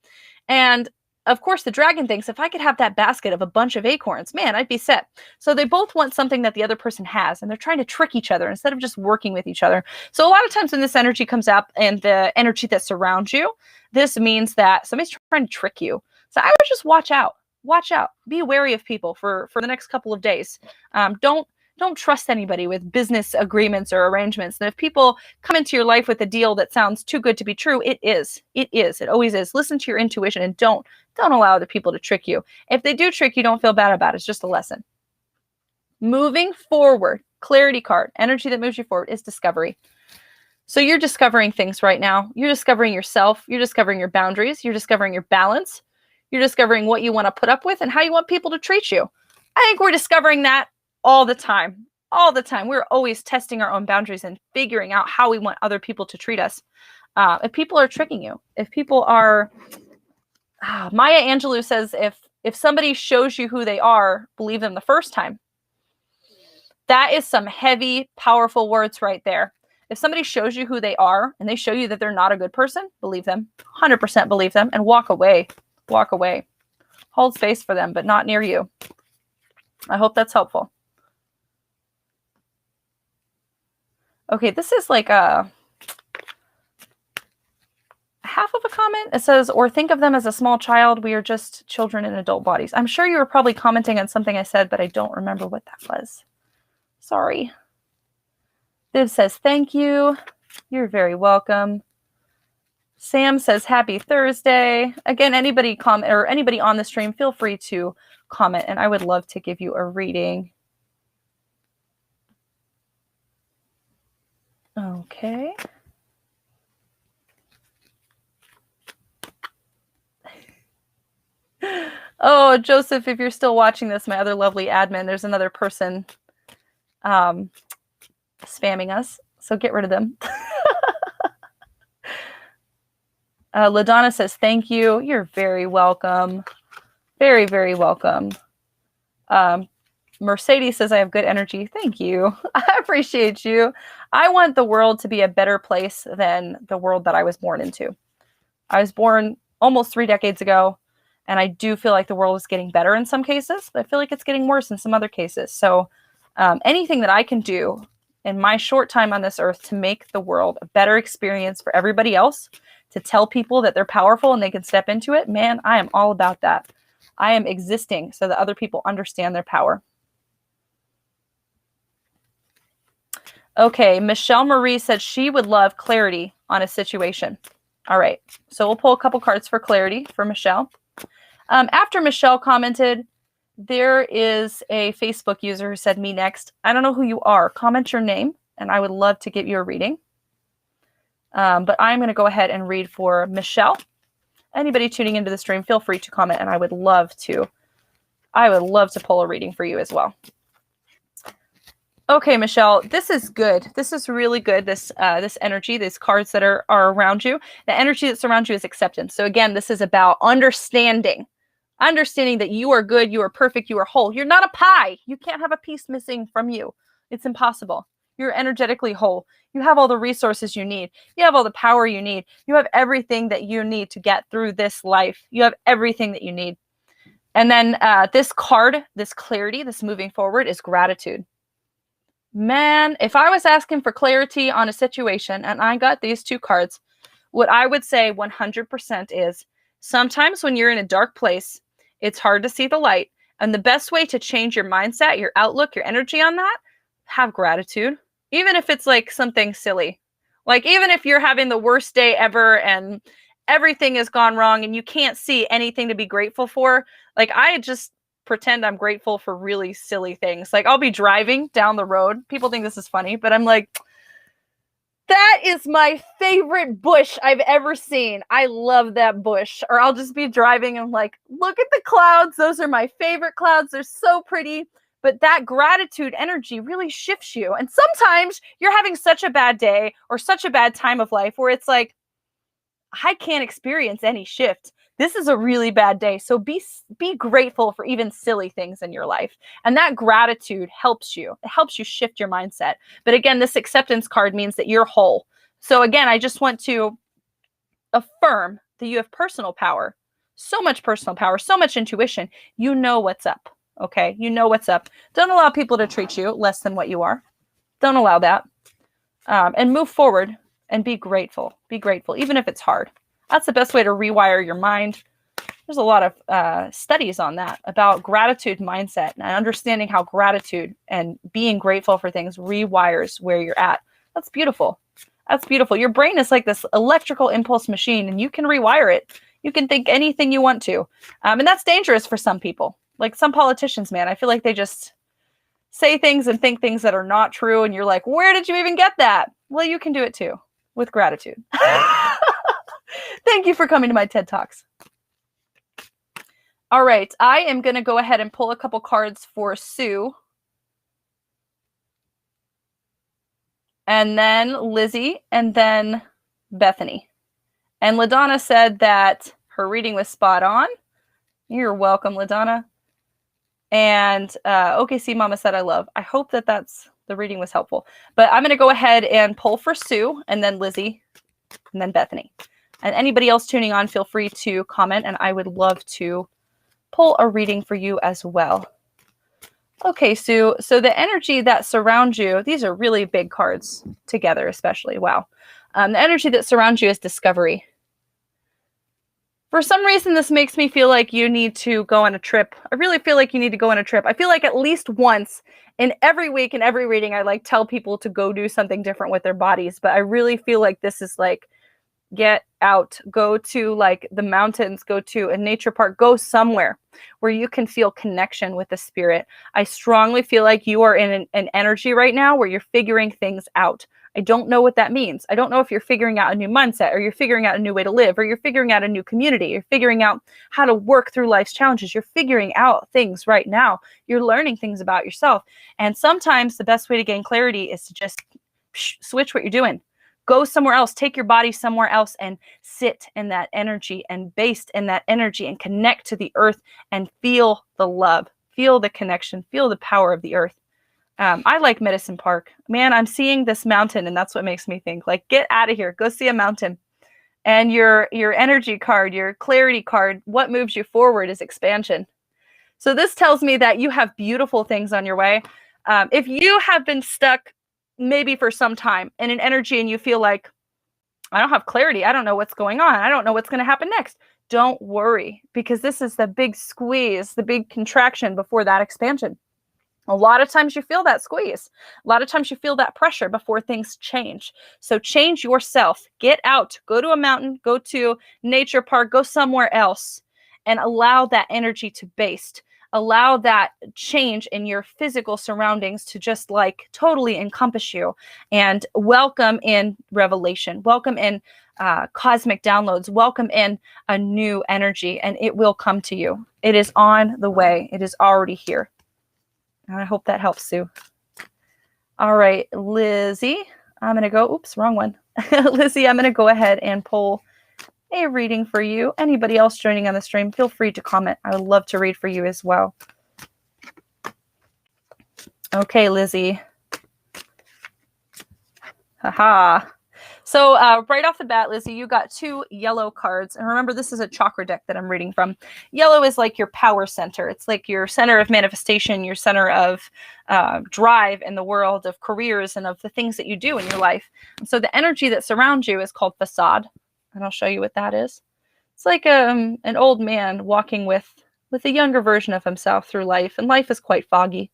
And of course, the dragon thinks, if I could have that basket of a bunch of acorns, I'd be set. So they both want something that the other person has, and they're trying to trick each other instead of just working with each other. So a lot of times when this energy comes up and the energy that surrounds you, this means that somebody's trying to trick you. So I would just watch out. Watch out. Be wary of people for the next couple of days. Don't trust anybody with business agreements or arrangements. And if people come into your life with a deal that sounds too good to be true, it is. It is. It always is. Listen to your intuition and don't allow other people to trick you. If they do trick you, don't feel bad about it. It's just a lesson. Moving forward, clarity card, energy that moves you forward is discovery. So you're discovering things right now. You're discovering yourself. You're discovering your boundaries. You're discovering your balance. You're discovering what you want to put up with and how you want people to treat you. I think we're discovering that all the time. All the time. We're always testing our own boundaries and figuring out how we want other people to treat us. If people are tricking you, if people are... Maya Angelou says, if somebody shows you who they are, believe them the first time. That is some heavy, powerful words right there. If somebody shows you who they are and they show you that they're not a good person, believe them. 100% believe them and walk away. walk away. Hold space for them, but not near you. I hope that's helpful. Okay, this is like a half of a comment. It says, or think of them as a small child. We are just children in adult bodies. I'm sure you were probably commenting on something I said, but I don't remember what that was. Sorry. Viv says, thank you. You're very welcome. Sam says, happy Thursday. Again, anybody comment or anybody on the stream, feel free to comment, and I would love to give you a reading. Okay. Oh, Joseph, if you're still watching this, my other lovely admin, there's another person spamming us, so get rid of them. LaDonna says, thank you. You're very welcome. Very, very welcome. Mercedes says, I have good energy. Thank you. I appreciate you. I want the world to be a better place than the world that I was born into. I was born almost 3 decades ago, and I do feel like the world is getting better in some cases, but I feel like it's getting worse in some other cases. So anything that I can do in my short time on this earth to make the world a better experience for everybody else, to tell people that they're powerful and they can step into it, man, I am all about that. I am existing so that other people understand their power. Okay, Michelle Marie said she would love clarity on a situation. All right, so we'll pull a couple cards for clarity for Michelle. After Michelle commented, there is a Facebook user who said, me next. I don't know who you are. Comment your name, and I would love to give you a reading. But I'm going to go ahead and read for Michelle. Anybody tuning into the stream, feel free to comment, and I would love to pull a reading for you as well. Okay, Michelle, this is good. This is really good. This energy, these cards that are around you, the energy that's around you is acceptance. So again, this is about understanding that you are good, you are perfect, you are whole. You're not a pie. You can't have a piece missing from you. It's impossible. You're energetically whole. You have all the resources you need. You have all the power you need. You have everything that you need to get through this life. You have everything that you need. And then this card, this clarity, this moving forward is gratitude. Man, if I was asking for clarity on a situation and I got these two cards, what I would say 100% is sometimes when you're in a dark place, it's hard to see the light. And the best way to change your mindset, your outlook, your energy on that, have gratitude. Even if it's like something silly. Like even if you're having the worst day ever and everything has gone wrong and you can't see anything to be grateful for, like I just pretend I'm grateful for really silly things. Like I'll be driving down the road. People think this is funny, but I'm like, that is my favorite bush I've ever seen. I love that bush. Or I'll just be driving and like, look at the clouds. Those are my favorite clouds. They're so pretty. But that gratitude energy really shifts you. And sometimes you're having such a bad day or such a bad time of life where it's like, I can't experience any shift. This is a really bad day. So be grateful for even silly things in your life. And that gratitude helps you. It helps you shift your mindset. But again, this acceptance card means that you're whole. So again, I just want to affirm that you have personal power. So much personal power, so much intuition. You know what's up. Okay? You know what's up. Don't allow people to treat you less than what you are. Don't allow that. And move forward and be grateful. Be grateful, even if it's hard. That's the best way to rewire your mind. There's a lot of studies on that, about gratitude mindset and understanding how gratitude and being grateful for things rewires where you're at. That's beautiful. That's beautiful. Your brain is like this electrical impulse machine, and you can rewire it. You can think anything you want to. And that's dangerous for some people. Like some politicians, man, I feel like they just say things and think things that are not true. And you're like, where did you even get that? Well, you can do it too with gratitude. Thank you for coming to my TED Talks. All right, I am going to go ahead and pull a couple cards for Sue. And then Lizzie, and then Bethany. And LaDonna said that her reading was spot on. You're welcome, LaDonna. And OKC Mama said, I love. I hope that the reading was helpful. But I'm going to go ahead and pull for Sue, and then Lizzie, and then Bethany. And anybody else tuning on, feel free to comment, and I would love to pull a reading for you as well. Okay, Sue, so the energy that surrounds you, these are really big cards together, especially. Wow. The energy that surrounds you is discovery. For some reason, this makes me feel like you need to go on a trip. I really feel like you need to go on a trip. I feel like at least once in every week, in every reading, I like tell people to go do something different with their bodies. But I really feel like this is like, get out, go to like the mountains, go to a nature park, go somewhere where you can feel connection with the spirit. I strongly feel like you are in an energy right now where you're figuring things out. I don't know what that means. I don't know if you're figuring out a new mindset, or you're figuring out a new way to live, or you're figuring out a new community. You're figuring out how to work through life's challenges. You're figuring out things right now. You're learning things about yourself. And sometimes the best way to gain clarity is to just switch what you're doing. Go somewhere else, take your body somewhere else and sit in that energy and based in that energy and connect to the earth and feel the love, feel the connection, feel the power of the earth. I like Medicine Park. Man, I'm seeing this mountain and that's what makes me think like, get out of here, go see a mountain. And your energy card, your clarity card, what moves you forward is expansion. So this tells me that you have beautiful things on your way. If you have been stuck maybe for some time in an energy and you feel like, I don't have clarity, I don't know what's going on, I don't know what's going to happen next, don't worry, because this is the big squeeze, the big contraction before that expansion. A lot of times you feel that squeeze. A lot of times you feel that pressure before things change. So change yourself. Get out. Go to a mountain. Go to nature park. Go somewhere else and allow that energy to baste. Allow that change in your physical surroundings to just like totally encompass you, and welcome in revelation. Welcome in cosmic downloads. Welcome in a new energy, and it will come to you. It is on the way. It is already here. And I hope that helps, Sue. All right, Lizzie, I'm going to go, oops, wrong one. Lizzie, I'm going to go ahead and pull a reading for you. Anybody else joining on the stream, feel free to comment. I would love to read for you as well. Okay, Lizzie. Haha. So right off the bat, Lizzie, you got 2 yellow cards. And remember, this is a chakra deck that I'm reading from. Yellow is like your power center. It's like your center of manifestation, your center of drive in the world, of careers and of the things that you do in your life. And so the energy that surrounds you is called facade. And I'll show you what that is. It's like an old man walking with a younger version of himself through life. And life is quite foggy.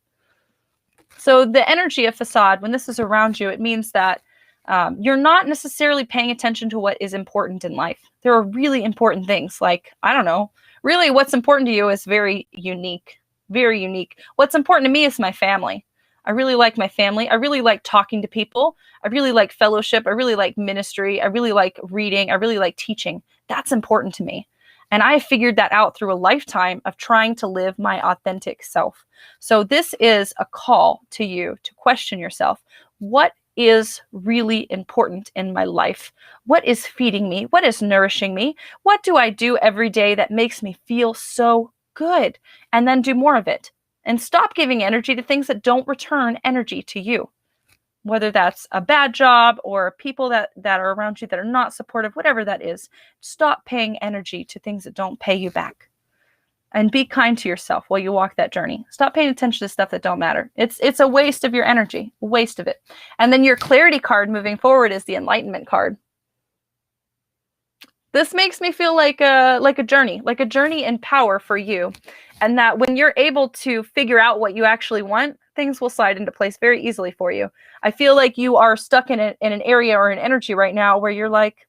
So the energy of facade, when this is around you, it means that you're not necessarily paying attention to what is important in life. There are really important things like, I don't know, really what's important to you is very unique, very unique. What's important to me is my family. I really like my family. I really like talking to people. I really like fellowship. I really like ministry. I really like reading. I really like teaching. That's important to me. And I figured that out through a lifetime of trying to live my authentic self. So this is a call to you to question yourself. What is really important in my life? What is feeding me? What is nourishing me? What do I do every day that makes me feel so good? And then do more of it. And stop giving energy to things that don't return energy to you. Whether that's a bad job or people that are around you that are not supportive, whatever that is, stop paying energy to things that don't pay you back. And be kind to yourself while you walk that journey. Stop paying attention to stuff that don't matter. It's a waste of your energy, a waste of it. And then your clarity card moving forward is the enlightenment card. This makes me feel like a journey in power for you. And that when you're able to figure out what you actually want, things will slide into place very easily for you. I feel like you are stuck in an area or an energy right now where you're like,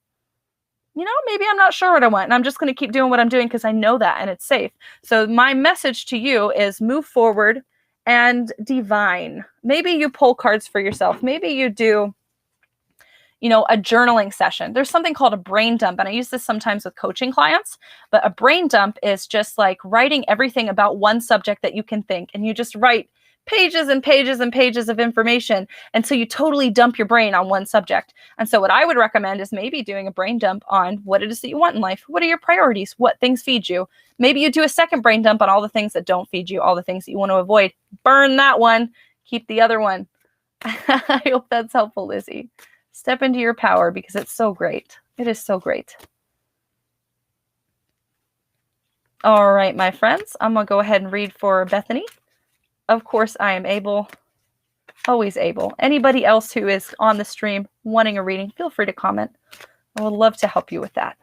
you know, maybe I'm not sure what I want, and I'm just going to keep doing what I'm doing because I know that and it's safe. So my message to you is move forward and divine. Maybe you pull cards for yourself. Maybe you do, you know, a journaling session. There's something called a brain dump, and I use this sometimes with coaching clients, but a brain dump is just like writing everything about one subject that you can think, and you just write pages and pages and pages of information until you totally dump your brain on one subject. And so what I would recommend is maybe doing a brain dump on what it is that you want in life. What are your priorities? What things feed you? Maybe you do a second brain dump on all the things that don't feed you, all the things that you want to avoid. Burn that one. Keep the other one. I hope that's helpful, Lizzie. Step into your power because it's so great. It is so great. All right, my friends, I'm going to go ahead and read for Bethany. Of course, I am able, always able. Anybody else who is on the stream wanting a reading, feel free to comment. I would love to help you with that.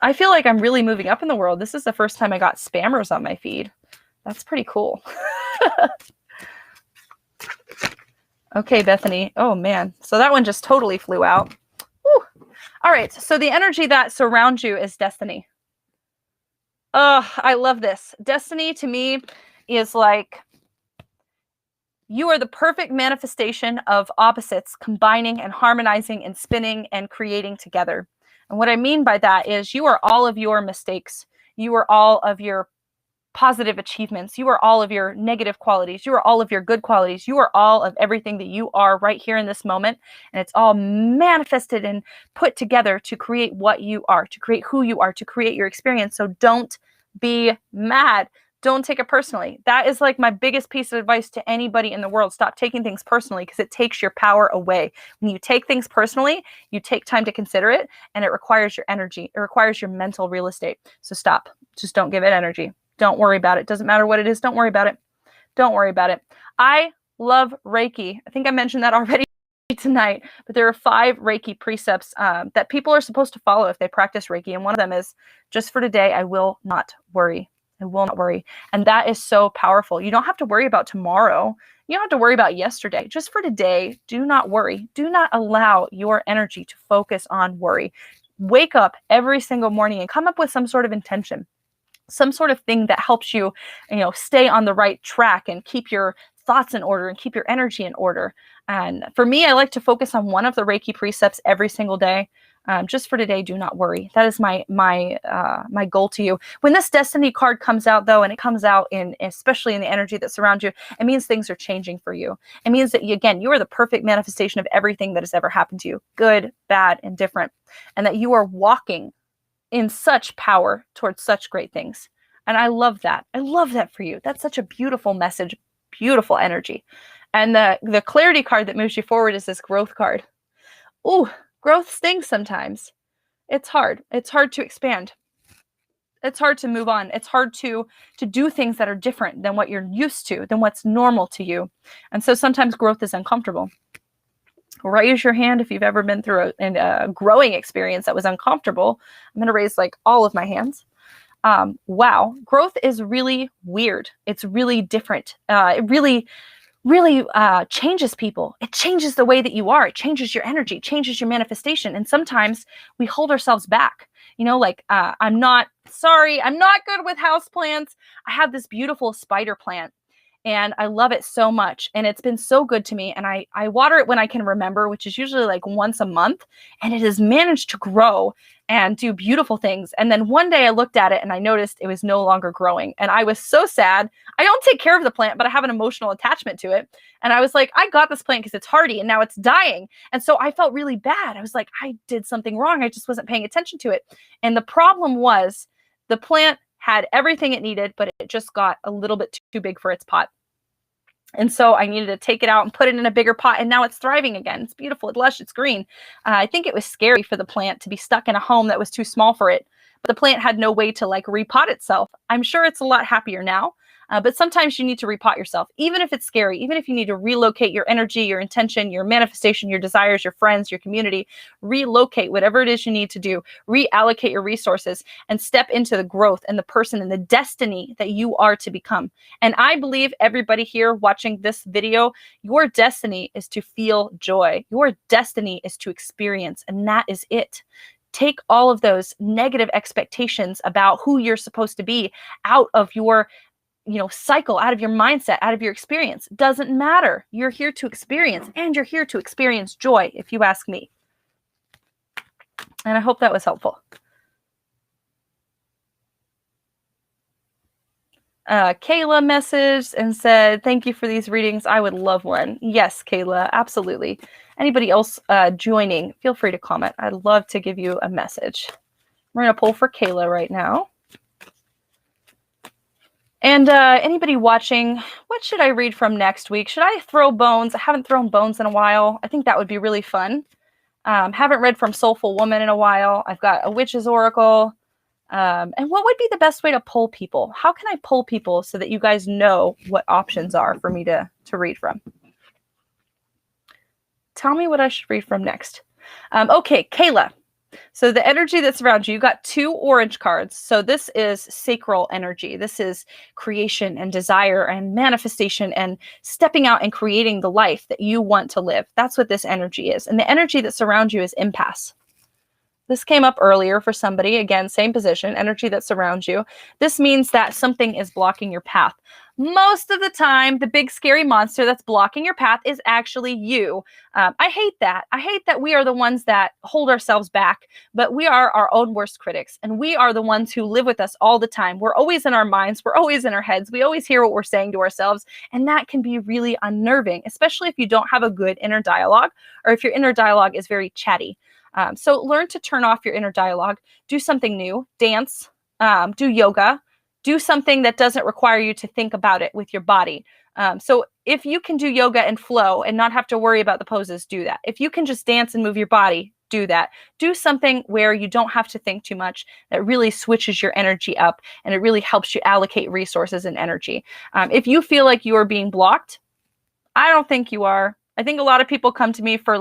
I feel like I'm really moving up in the world. This is the first time I got spammers on my feed. That's pretty cool. Okay, Bethany. Oh, man. So that one just totally flew out. Whew. All right. So the energy that surrounds you is destiny. Oh, I love this. Destiny to me is like you are the perfect manifestation of opposites combining and harmonizing and spinning and creating together. And what I mean by that is you are all of your mistakes. You are all of your positive achievements. You are all of your negative qualities. You are all of your good qualities. You are all of everything that you are right here in this moment. And it's all manifested and put together to create what you are, to create who you are, to create your experience. So don't be mad. Don't take it personally. That is like my biggest piece of advice to anybody in the world. Stop taking things personally because it takes your power away. When you take things personally, you take time to consider it and it requires your energy. It requires your mental real estate. So stop. Just don't give it energy. Don't worry about it. Doesn't matter what it is. Don't worry about it. Don't worry about it. I love Reiki. I think I mentioned that already tonight, but there are 5 Reiki precepts that people are supposed to follow if they practice Reiki. And one of them is just for today, I will not worry. I will not worry. And that is so powerful. You don't have to worry about tomorrow. You don't have to worry about yesterday. Just for today, do not worry. Do not allow your energy to focus on worry. Wake up every single morning and come up with some sort of intention, some sort of thing that helps you, stay on the right track and keep your thoughts in order and keep your energy in order. And for me, I like to focus on one of the Reiki precepts every single day. Just for today, do not worry. That is my goal to you. When this destiny card comes out, though, and it comes out especially in the energy that surrounds you, it means things are changing for you. It means that you are the perfect manifestation of everything that has ever happened to you, good, bad, and different, and that you are walking in such power towards such great things. And I love that. I love that for you. That's such a beautiful message, beautiful energy. And the clarity card that moves you forward is this growth card. Ooh, growth stings sometimes. It's hard. It's hard to expand. It's hard to move on. It's hard to do things that are different than what you're used to, than what's normal to you. And so sometimes growth is uncomfortable. Raise your hand if you've ever been through a growing experience that was uncomfortable. I'm going to raise like all of my hands. Wow, growth is really weird. It's really different. It really changes people. It changes the way that you are. It changes your energy, changes your manifestation. And sometimes we hold ourselves back. I'm not good with houseplants. I have this beautiful spider plant and I love it so much. And it's been so good to me. And I water it when I can remember, which is usually like once a month. And it has managed to grow and do beautiful things. And then one day I looked at it and I noticed it was no longer growing. And I was so sad. I don't take care of the plant, but I have an emotional attachment to it. And I was like, I got this plant because it's hardy and now it's dying. And so I felt really bad. I was like, I did something wrong. I just wasn't paying attention to it. And the problem was the plant had everything it needed, but it just got a little bit too big for its pot. And so I needed to take it out and put it in a bigger pot. And now it's thriving again. It's beautiful. It's lush. It's green. I think it was scary for the plant to be stuck in a home that was too small for it. But the plant had no way to repot itself. I'm sure it's a lot happier now. But sometimes you need to repot yourself, even if it's scary, even if you need to relocate your energy, your intention, your manifestation, your desires, your friends, your community, relocate whatever it is you need to do, reallocate your resources and step into the growth and the person and the destiny that you are to become. And I believe everybody here watching this video, your destiny is to feel joy. Your destiny is to experience, and that is it. Take all of those negative expectations about who you're supposed to be out of your cycle, out of your mindset, out of your experience. Doesn't matter. You're here to experience, and you're here to experience joy, if you ask me. And I hope that was helpful. Kayla messaged and said, thank you for these readings. I would love one. Yes, Kayla, absolutely. Anybody else joining, feel free to comment. I'd love to give you a message. We're going to pull for Kayla right now. And anybody watching, what should I read from next week? Should I throw bones? I haven't thrown bones in a while. I think that would be really fun. Haven't read from Soulful Woman in a while. I've got a Witch's Oracle. And what would be the best way to pull people? How can I pull people so that you guys know what options are for me to read from? Tell me what I should read from next. Okay, Kayla. So the energy that's around you, you got 2 orange cards. So this is sacral energy. This is creation and desire and manifestation and stepping out and creating the life that you want to live. That's what this energy is. And the energy that surrounds you is impasse. This came up earlier for somebody. Again, same position, energy that surrounds you. This means that something is blocking your path. Most of the time, the big scary monster that's blocking your path is actually you. I hate that. I hate that we are the ones that hold ourselves back, but we are our own worst critics, and we are the ones who live with us all the time. We're always in our minds. We're always in our heads. We always hear what we're saying to ourselves, and that can be really unnerving, especially if you don't have a good inner dialogue or if your inner dialogue is very chatty. So learn to turn off your inner dialogue, do something new, dance, do yoga, do something that doesn't require you to think about it with your body. So if you can do yoga and flow and not have to worry about the poses, do that. If you can just dance and move your body, do that. Do something where you don't have to think too much, that really switches your energy up and it really helps you allocate resources and energy. If you feel like you are being blocked, I don't think you are. I think a lot of people come to me for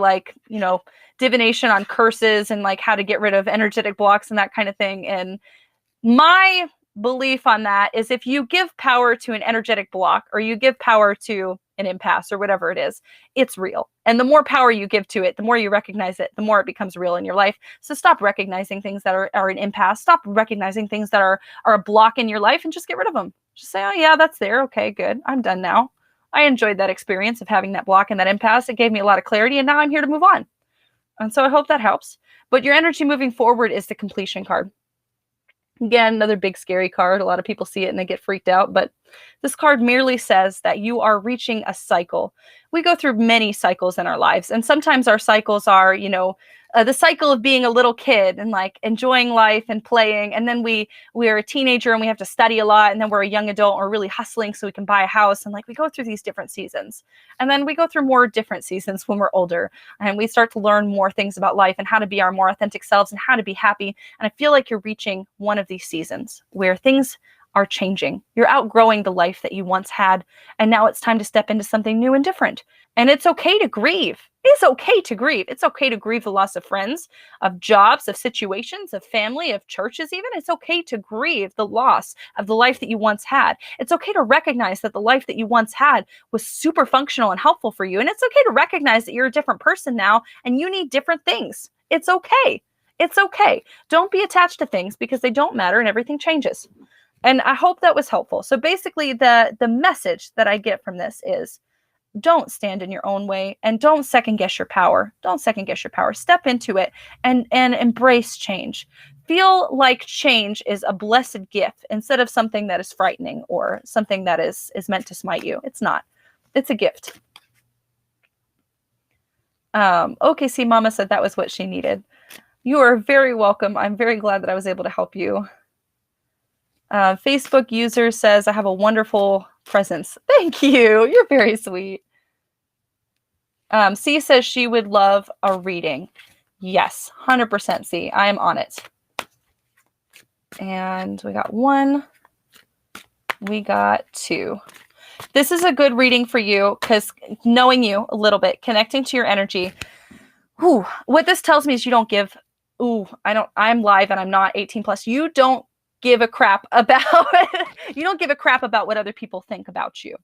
divination on curses and like how to get rid of energetic blocks and that kind of thing. And my belief on that is if you give power to an energetic block or you give power to an impasse or whatever it is, it's real. And the more power you give to it, the more you recognize it, the more it becomes real in your life. So stop recognizing things that are an impasse. Stop recognizing things that are a block in your life and just get rid of them. Just say, oh yeah, that's there. Okay, good. I'm done now. I enjoyed that experience of having that block and that impasse. It gave me a lot of clarity and now I'm here to move on. And so I hope that helps. But your energy moving forward is the completion card. Again, another big scary card. A lot of people see it and they get freaked out. But this card merely says that you are reaching a cycle. We go through many cycles in our lives. And sometimes our cycles are, the cycle of being a little kid and like enjoying life and playing. And then we're a teenager and we have to study a lot. And then we're a young adult and we're really hustling so we can buy a house. And like we go through these different seasons. And then we go through more different seasons when we're older. And we start to learn more things about life and how to be our more authentic selves and how to be happy. And I feel like you're reaching one of these seasons where things are changing. You're outgrowing the life that you once had. And now it's time to step into something new and different. And it's okay to grieve. It's okay to grieve. It's okay to grieve the loss of friends, of jobs, of situations, of family, of churches even. It's okay to grieve the loss of the life that you once had. It's okay to recognize that the life that you once had was super functional and helpful for you. And it's okay to recognize that you're a different person now and you need different things. It's okay. It's okay. Don't be attached to things because they don't matter and everything changes. And I hope that was helpful. So basically the message that I get from this is don't stand in your own way and don't second guess your power. Don't second guess your power. Step into it and embrace change. Feel like change is a blessed gift instead of something that is frightening or something that is meant to smite you. It's not. It's a gift. OKC Mama said that was what she needed. You are very welcome. I'm very glad that I was able to help you. Facebook user says, I have a wonderful presence. Thank you. You're very sweet. C says she would love a reading. Yes, 100% C. I am on it. And we got 1. We got 2. This is a good reading for you because knowing you a little bit, connecting to your energy. What this tells me is you don't give. I'm live and I'm not 18 plus. You don't give a crap about what other people think about you.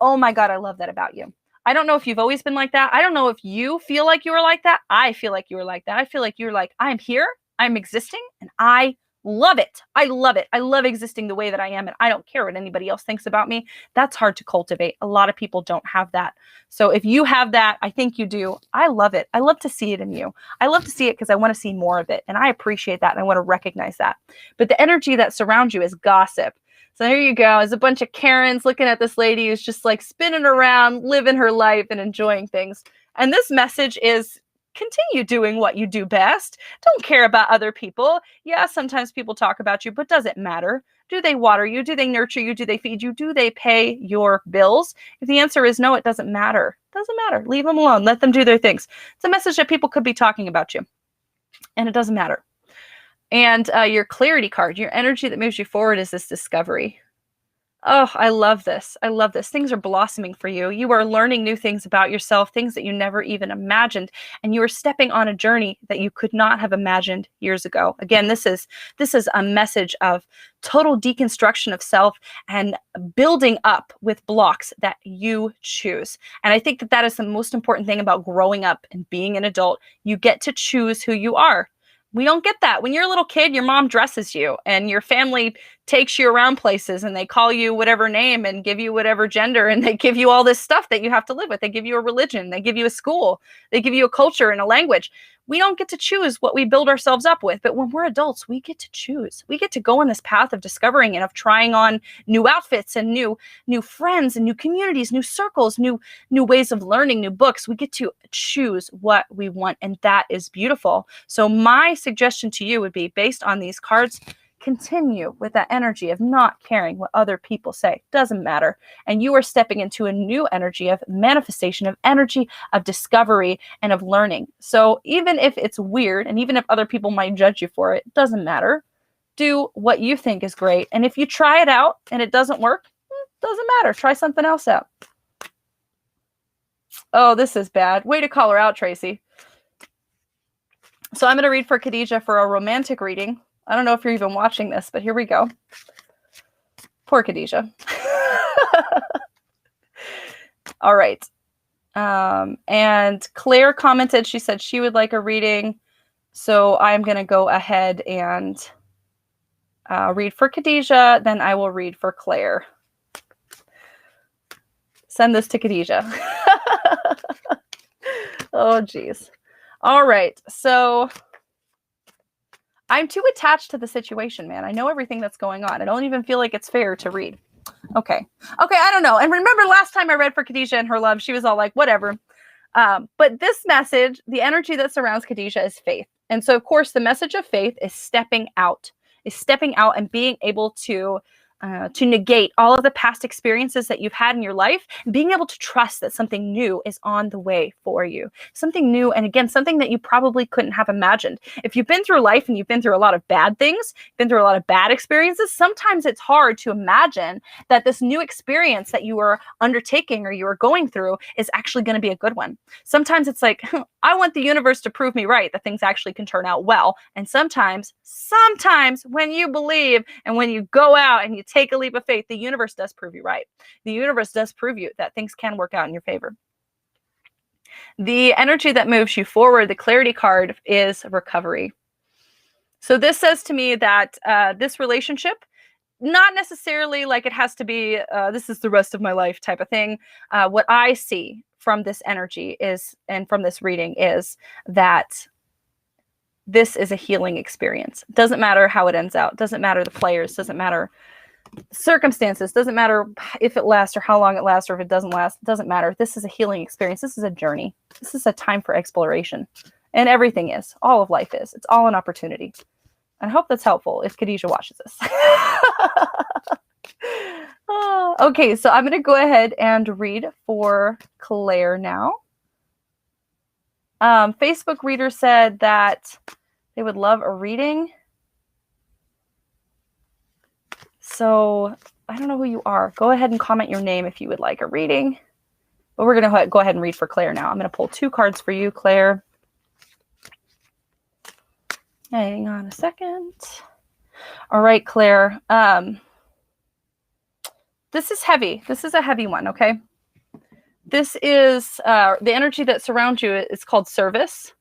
Oh my God, I love that about you. I don't know if you've always been like that. I don't know if you feel like you were like that. I feel like you were like that. I feel like you're like, I'm here, I'm existing, and I love it. I love it. I love existing the way that I am, and I don't care what anybody else thinks about me. That's hard to cultivate. A lot of people don't have that. So if you have that, I think you do. I love it. I love to see it in you. I love to see it because I want to see more of it, and I appreciate that, and I want to recognize that. But the energy that surrounds you is gossip. So here you go. There's a bunch of Karens looking at this lady who's just like spinning around, living her life and enjoying things. And this message is continue doing what you do best. Don't care about other people. Yeah, sometimes people talk about you, but does it matter? Do they water you? Do they nurture you? Do they feed you? Do they pay your bills? If the answer is no, it doesn't matter. It doesn't matter. Leave them alone. Let them do their things. It's a message that people could be talking about you. And it doesn't matter. And your clarity card, your energy that moves you forward is this discovery. Oh, I love this. I love this. Things are blossoming for you. You are learning new things about yourself, things that you never even imagined, and you are stepping on a journey that you could not have imagined years ago. Again, this is a message of total deconstruction of self and building up with blocks that you choose. And I think that that is the most important thing about growing up and being an adult. You get to choose who you are. We don't get that. When you're a little kid, your mom dresses you and your family takes you around places and they call you whatever name and give you whatever gender and they give you all this stuff that you have to live with. They give you a religion, they give you a school, they give you a culture and a language. We don't get to choose what we build ourselves up with, but when we're adults, we get to choose. We get to go on this path of discovering and of trying on new outfits and new friends and new communities, new circles, new ways of learning, new books. We get to choose what we want, and that is beautiful. So my suggestion to you would be, based on these cards, continue with that energy of not caring what other people say. Doesn't matter. And you are stepping into a new energy of manifestation, of energy, of discovery, and of learning. So even if it's weird, and even if other people might judge you for it, doesn't matter. Do what you think is great. And if you try it out and it doesn't work, doesn't matter. Try something else out. Oh, this is bad. Way to call her out, Tracy. So I'm going to read for Khadijah for a romantic reading. I don't know if you're even watching this, but here we go. Poor Khadijah. All right. And Claire commented, she said she would like a reading. So I'm going to go ahead and read for Khadijah. Then I will read for Claire. Send this to Khadijah. Oh, geez. All right. So I'm too attached to the situation, man. I know everything that's going on. I don't even feel like it's fair to read. Okay, I don't know. And remember last time I read for Khadijah and her love, she was all like, whatever. But this message, the energy that surrounds Khadijah is faith. And so, of course, the message of faith is stepping out and being able to negate all of the past experiences that you've had in your life, and being able to trust that something new is on the way for you. Something new, and again, something that you probably couldn't have imagined. If you've been through life and you've been through a lot of bad things, been through a lot of bad experiences, sometimes it's hard to imagine that this new experience that you are undertaking or you are going through is actually going to be a good one. Sometimes it's like, I want the universe to prove me right that things actually can turn out well. And sometimes when you believe and when you go out and you take a leap of faith, the universe does prove you right. The universe does prove you that things can work out in your favor. The energy that moves you forward, the clarity card, is recovery. So this says to me that this relationship, not necessarily like it has to be, this is the rest of my life type of thing. What I see from this energy is, and from this reading, is that this is a healing experience. Doesn't matter how it ends out. Doesn't matter the players. Doesn't matter circumstances. Doesn't matter if it lasts or how long it lasts or if it doesn't last. It doesn't matter. This is a healing experience. This is a journey. This is a time for exploration. And everything is. All of life is. It's all an opportunity. I hope that's helpful if Khadijah watches this. Okay, so I'm going to go ahead and read for Claire now. Facebook reader said that they would love a reading. So I don't know who you are. Go ahead and comment your name if you would like a reading. But we're going to go ahead and read for Claire now. I'm going to pull 2 cards for you, Claire. Hang on a second. All right, Claire. This is heavy. This is a heavy one, okay? This is the energy that surrounds you is called service.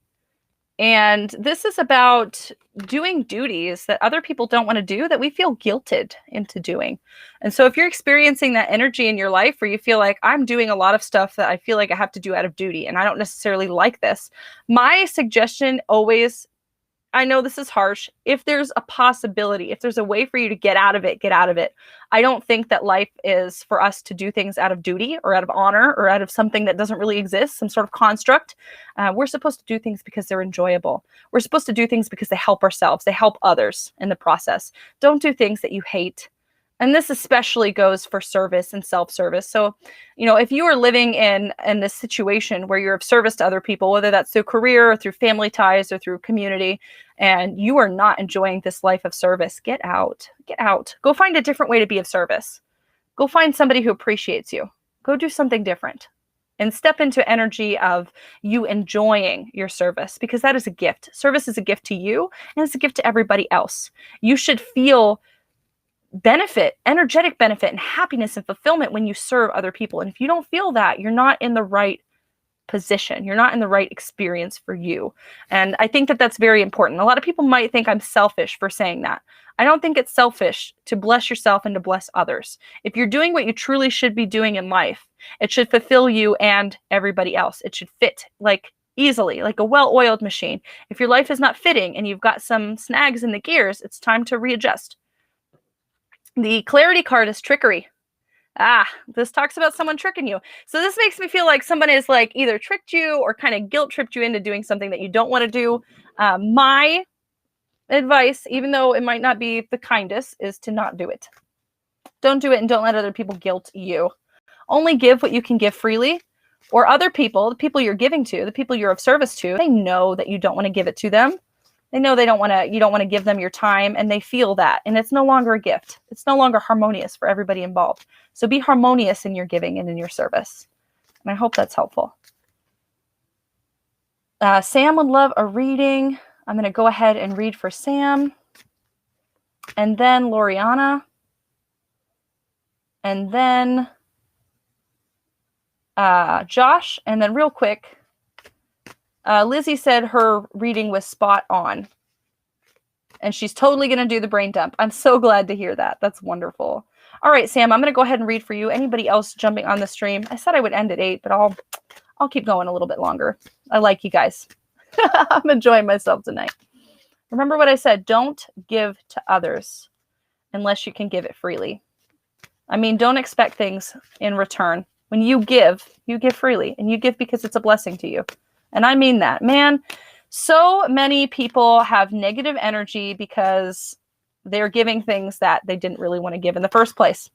And this is about doing duties that other people don't want to do, that we feel guilted into doing. And so if you're experiencing that energy in your life where you feel like, I'm doing a lot of stuff that I feel like I have to do out of duty and I don't necessarily like this, my suggestion always, I know this is harsh, if there's a possibility, if there's a way for you to get out of it, get out of it. I don't think that life is for us to do things out of duty or out of honor or out of something that doesn't really exist, some sort of construct. We're supposed to do things because they're enjoyable. We're supposed to do things because they help ourselves, they help others in the process. Don't do things that you hate. And this especially goes for service and self-service. So, if you are living in this situation where you're of service to other people, whether that's through career or through family ties or through community, and you are not enjoying this life of service, get out. Get out. Go find a different way to be of service. Go find somebody who appreciates you. Go do something different. And step into energy of you enjoying your service, because that is a gift. Service is a gift to you, and it's a gift to everybody else. You should feel benefit, energetic benefit and happiness and fulfillment when you serve other people. And if you don't feel that, you're not in the right position. You're not in the right experience for you. And I think that that's very important. A lot of people might think I'm selfish for saying that. I don't think it's selfish to bless yourself and to bless others. If you're doing what you truly should be doing in life, it should fulfill you and everybody else. It should fit like easily, like a well-oiled machine. If your life is not fitting and you've got some snags in the gears, it's time to readjust. The clarity card is trickery. This talks about someone tricking you. So this makes me feel like someone is like either tricked you or kind of guilt tripped you into doing something that you don't want to do. My advice, even though it might not be the kindest, is to not do it. Don't do it, and don't let other people guilt you. Only give what you can give freely, or other people, the people you're giving to, the people you're of service to, they know that you don't want to give it to them. They know you don't want to give them your time, and they feel that, and it's no longer a gift. It's no longer harmonious for everybody involved. So be harmonious in your giving and in your service. And I hope that's helpful. Sam would love a reading. I'm going to go ahead and read for Sam. And then Loriana. And then Josh. And then real quick, Lizzie said her reading was spot on. And she's totally going to do the brain dump. I'm so glad to hear that. That's wonderful. All right, Sam, I'm going to go ahead and read for you. Anybody else jumping on the stream? I said I would end at 8, but I'll keep going a little bit longer. I like you guys. I'm enjoying myself tonight. Remember what I said. Don't give to others unless you can give it freely. I mean, don't expect things in return. When you give freely, and you give because it's a blessing to you. And I mean that. Man, so many people have negative energy because they're giving things that they didn't really want to give in the first place.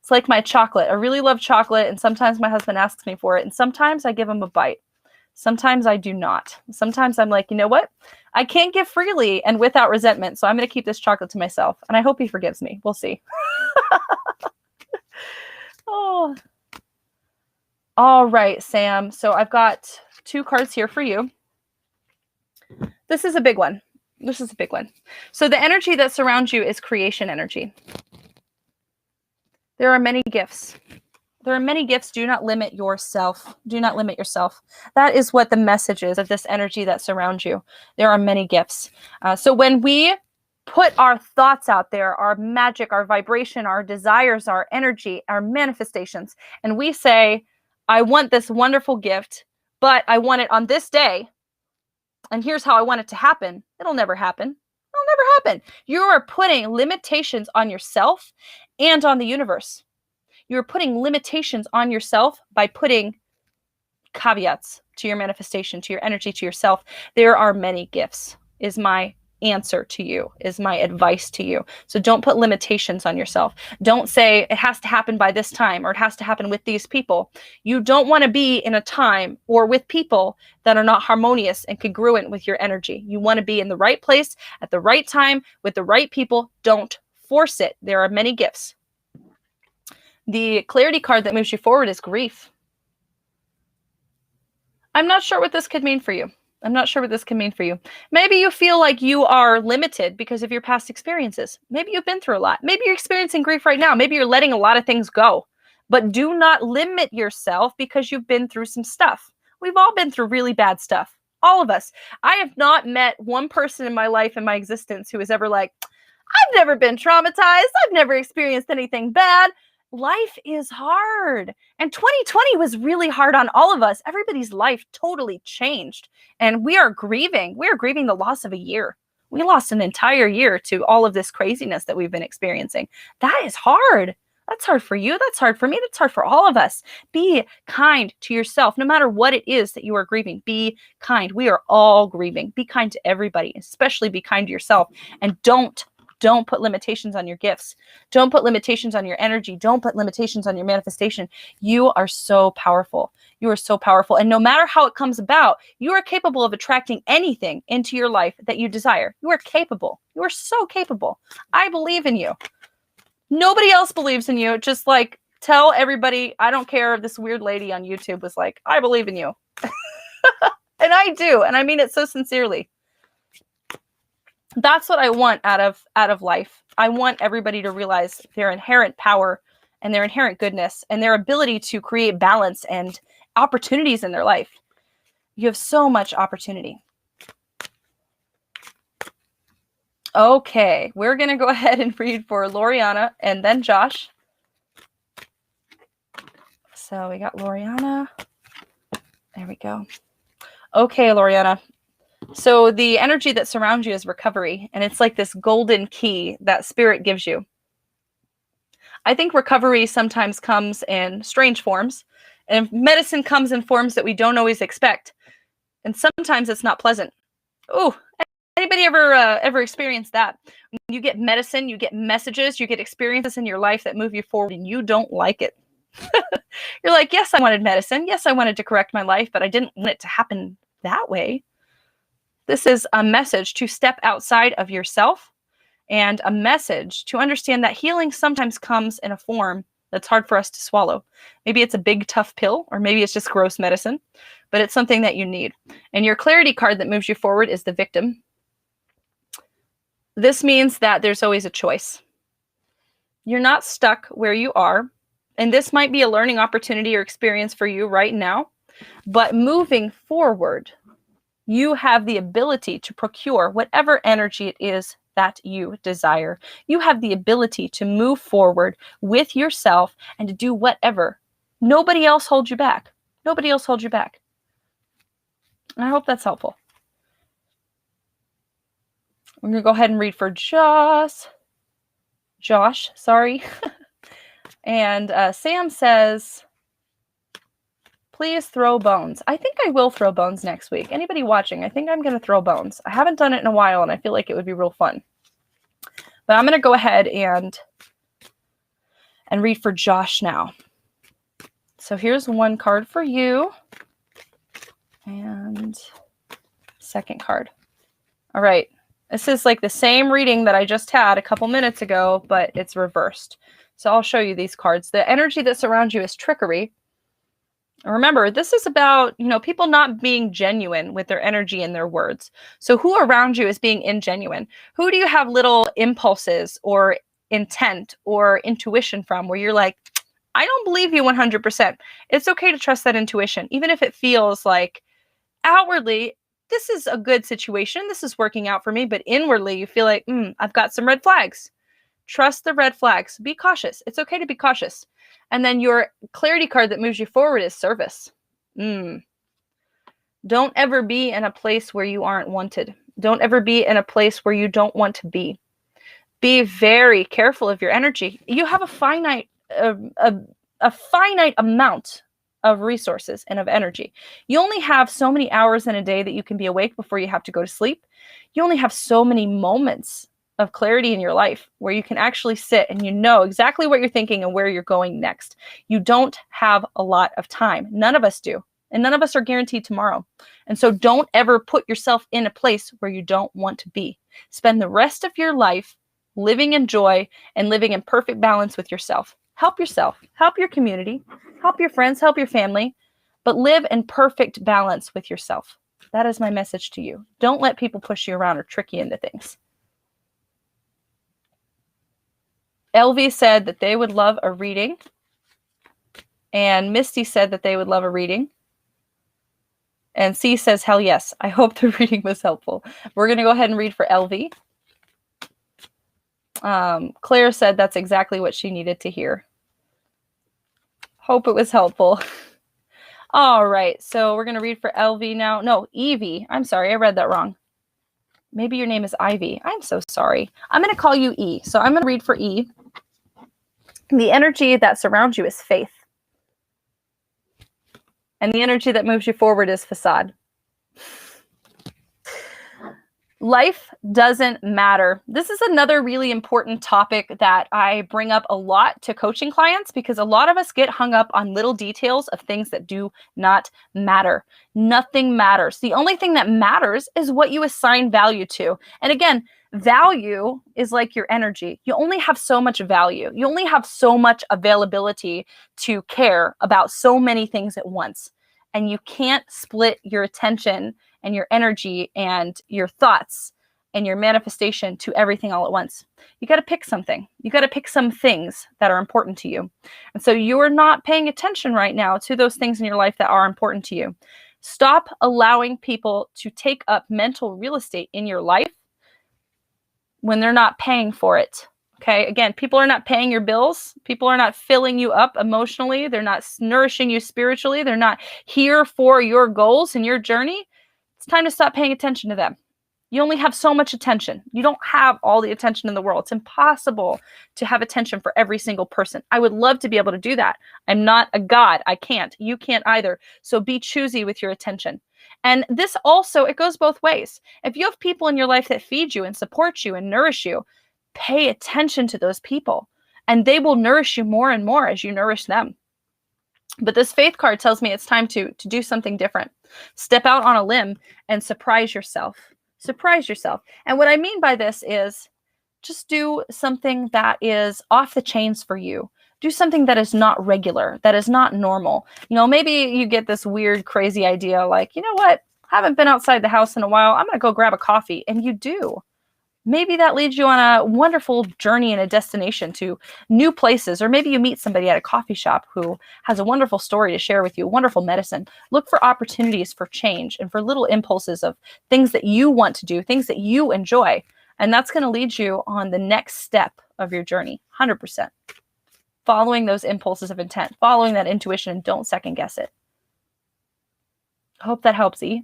It's like my chocolate. I really love chocolate, and sometimes my husband asks me for it, and sometimes I give him a bite. Sometimes I do not. Sometimes I'm like, you know what? I can't give freely and without resentment, so I'm going to keep this chocolate to myself, and I hope he forgives me. We'll see. Oh. All right, Sam. So I've got 2 cards here for you. This is a big one. This is a big one. So the energy that surrounds you is creation energy. There are many gifts. There are many gifts. Do not limit yourself. Do not limit yourself. That is what the message is of this energy that surrounds you. There are many gifts. So when we put our thoughts out there, our magic, our vibration, our desires, our energy, our manifestations, and we say, I want this wonderful gift, but I want it on this day, and here's how I want it to happen. It'll never happen. It'll never happen. You are putting limitations on yourself and on the universe. You're putting limitations on yourself by putting caveats to your manifestation, to your energy, to yourself. There are many gifts, is my answer to you, is my advice to you. So don't put limitations on yourself. Don't say it has to happen by this time, or it has to happen with these people. You don't want to be in a time or with people that are not harmonious and congruent with your energy. You want to be in the right place at the right time with the right people. Don't force it. There are many gifts. The clarity card that moves you forward is grief. I'm not sure what this could mean for you. I'm not sure what this can mean for you. Maybe you feel like you are limited because of your past experiences. Maybe you've been through a lot. Maybe you're experiencing grief right now. Maybe you're letting a lot of things go. But do not limit yourself because you've been through some stuff. We've all been through really bad stuff. All of us. I have not met one person in my life, in my existence, who is ever like, I've never been traumatized. I've never experienced anything bad. Life is hard. And 2020 was really hard on all of us. Everybody's life totally changed. And we are grieving. We are grieving the loss of a year. We lost an entire year to all of this craziness that we've been experiencing. That is hard. That's hard for you. That's hard for me. That's hard for all of us. Be kind to yourself. No matter what it is that you are grieving, be kind. We are all grieving. Be kind to everybody, especially be kind to yourself. And don't Don't put limitations on your gifts. Don't put limitations on your energy. Don't put limitations on your manifestation. You are so powerful. You are so powerful. And no matter how it comes about, you are capable of attracting anything into your life that you desire. You are capable. You are so capable. I believe in you. Nobody else believes in you. Just like tell everybody, I don't care if this weird lady on YouTube was like, I believe in you. And I do. And I mean it so sincerely. That's what I want out of life. I want everybody to realize their inherent power and their inherent goodness and their ability to create balance and opportunities in their life. You have so much opportunity. Okay, we're going to go ahead and read for Loriana and then Josh. So we got Loriana. There we go. Okay, Loriana. So the energy that surrounds you is recovery, and it's like this golden key that spirit gives you. I think recovery sometimes comes in strange forms, and medicine comes in forms that we don't always expect. And sometimes it's not pleasant. Ooh, anybody ever experienced that? When you get medicine, you get messages, you get experiences in your life that move you forward, and you don't like it. You're like, yes, I wanted medicine. Yes, I wanted to correct my life, but I didn't want it to happen that way. This is a message to step outside of yourself and a message to understand that healing sometimes comes in a form that's hard for us to swallow. Maybe it's a big, tough pill, or maybe it's just gross medicine, but it's something that you need. And your clarity card that moves you forward is the victim. This means that there's always a choice. You're not stuck where you are, and this might be a learning opportunity or experience for you right now, but moving forward, you have the ability to procure whatever energy it is that you desire. You have the ability to move forward with yourself and to do whatever. Nobody else holds you back. Nobody else holds you back. And I hope that's helpful. I'm going to go ahead and read for Josh, sorry. And Sam says, please throw bones. I think I will throw bones next week. Anybody watching, I think I'm going to throw bones. I haven't done it in a while, and I feel like it would be real fun. But I'm going to go ahead and read for Josh now. So here's one card for you. And second card. All right. This is like the same reading that I just had a couple minutes ago, but it's reversed. So I'll show you these cards. The energy that surrounds you is trickery. Remember, this is about, people not being genuine with their energy and their words. So who around you is being ingenuine? Who do you have little impulses or intent or intuition from where you're like, I don't believe you 100%. It's okay to trust that intuition, even if it feels like outwardly, this is a good situation. This is working out for me. But inwardly, you feel like, I've got some red flags. Trust the red flags. Be cautious. It's okay to be cautious. And then your clarity card that moves you forward is service. Don't ever be in a place where you aren't wanted. Don't ever be in a place where you don't want to be. Be very careful of your energy. You have a finite amount of resources and of energy. You only have so many hours in a day that you can be awake before you have to go to sleep. You only have so many moments of clarity in your life where you can actually sit and you know exactly what you're thinking and where you're going next. You don't have a lot of time. None of us do. And none of us are guaranteed tomorrow. And so don't ever put yourself in a place where you don't want to be. Spend the rest of your life living in joy and living in perfect balance with yourself. Help yourself, help your community, help your friends, help your family, but live in perfect balance with yourself. That is my message to you. Don't let people push you around or trick you into things. Elvie said that they would love a reading. And Misty said that they would love a reading. And C says, hell yes. I hope the reading was helpful. We're going to go ahead and read for Elvie. Claire said that's exactly what she needed to hear. Hope it was helpful. All right. So we're going to read for Elvie now. No, Evie. I'm sorry. I read that wrong. Maybe your name is Ivy. I'm so sorry. I'm going to call you E. So I'm going to read for E. The energy that surrounds you is faith. And the energy that moves you forward is facade. Life doesn't matter. This is another really important topic that I bring up a lot to coaching clients because a lot of us get hung up on little details of things that do not matter. Nothing matters. The only thing that matters is what you assign value to. And again, value is like your energy. You only have so much value. You only have so much availability to care about so many things at once. And you can't split your attention and your energy and your thoughts and your manifestation to everything all at once. You got to pick something. You got to pick some things that are important to you. And so you're not paying attention right now to those things in your life that are important to you. Stop allowing people to take up mental real estate in your life when they're not paying for it. Okay, again, people are not paying your bills. People are not filling you up emotionally. They're not nourishing you spiritually. They're not here for your goals and your journey. It's time to stop paying attention to them. You only have so much attention. You don't have all the attention in the world. It's impossible to have attention for every single person. I would love to be able to do that. I'm not a god. I can't. You can't either. So be choosy with your attention. And this also, it goes both ways. If you have people in your life that feed you and support you and nourish you, pay attention to those people, and they will nourish you more and more as you nourish them. But this faith card tells me it's time to do something different. Step out on a limb and surprise yourself. Surprise yourself. And what I mean by this is just do something that is off the chains for you. Do something that is not regular, that is not normal. You know, maybe you get this weird, crazy idea like, you know what? I haven't been outside the house in a while. I'm going to go grab a coffee. And you do. Maybe that leads you on a wonderful journey and a destination to new places, or maybe you meet somebody at a coffee shop who has a wonderful story to share with you, wonderful medicine. Look for opportunities for change and for little impulses of things that you want to do, things that you enjoy. And that's going to lead you on the next step of your journey, 100%. Following those impulses of intent, following that intuition, and don't second guess it. I hope that helps, E.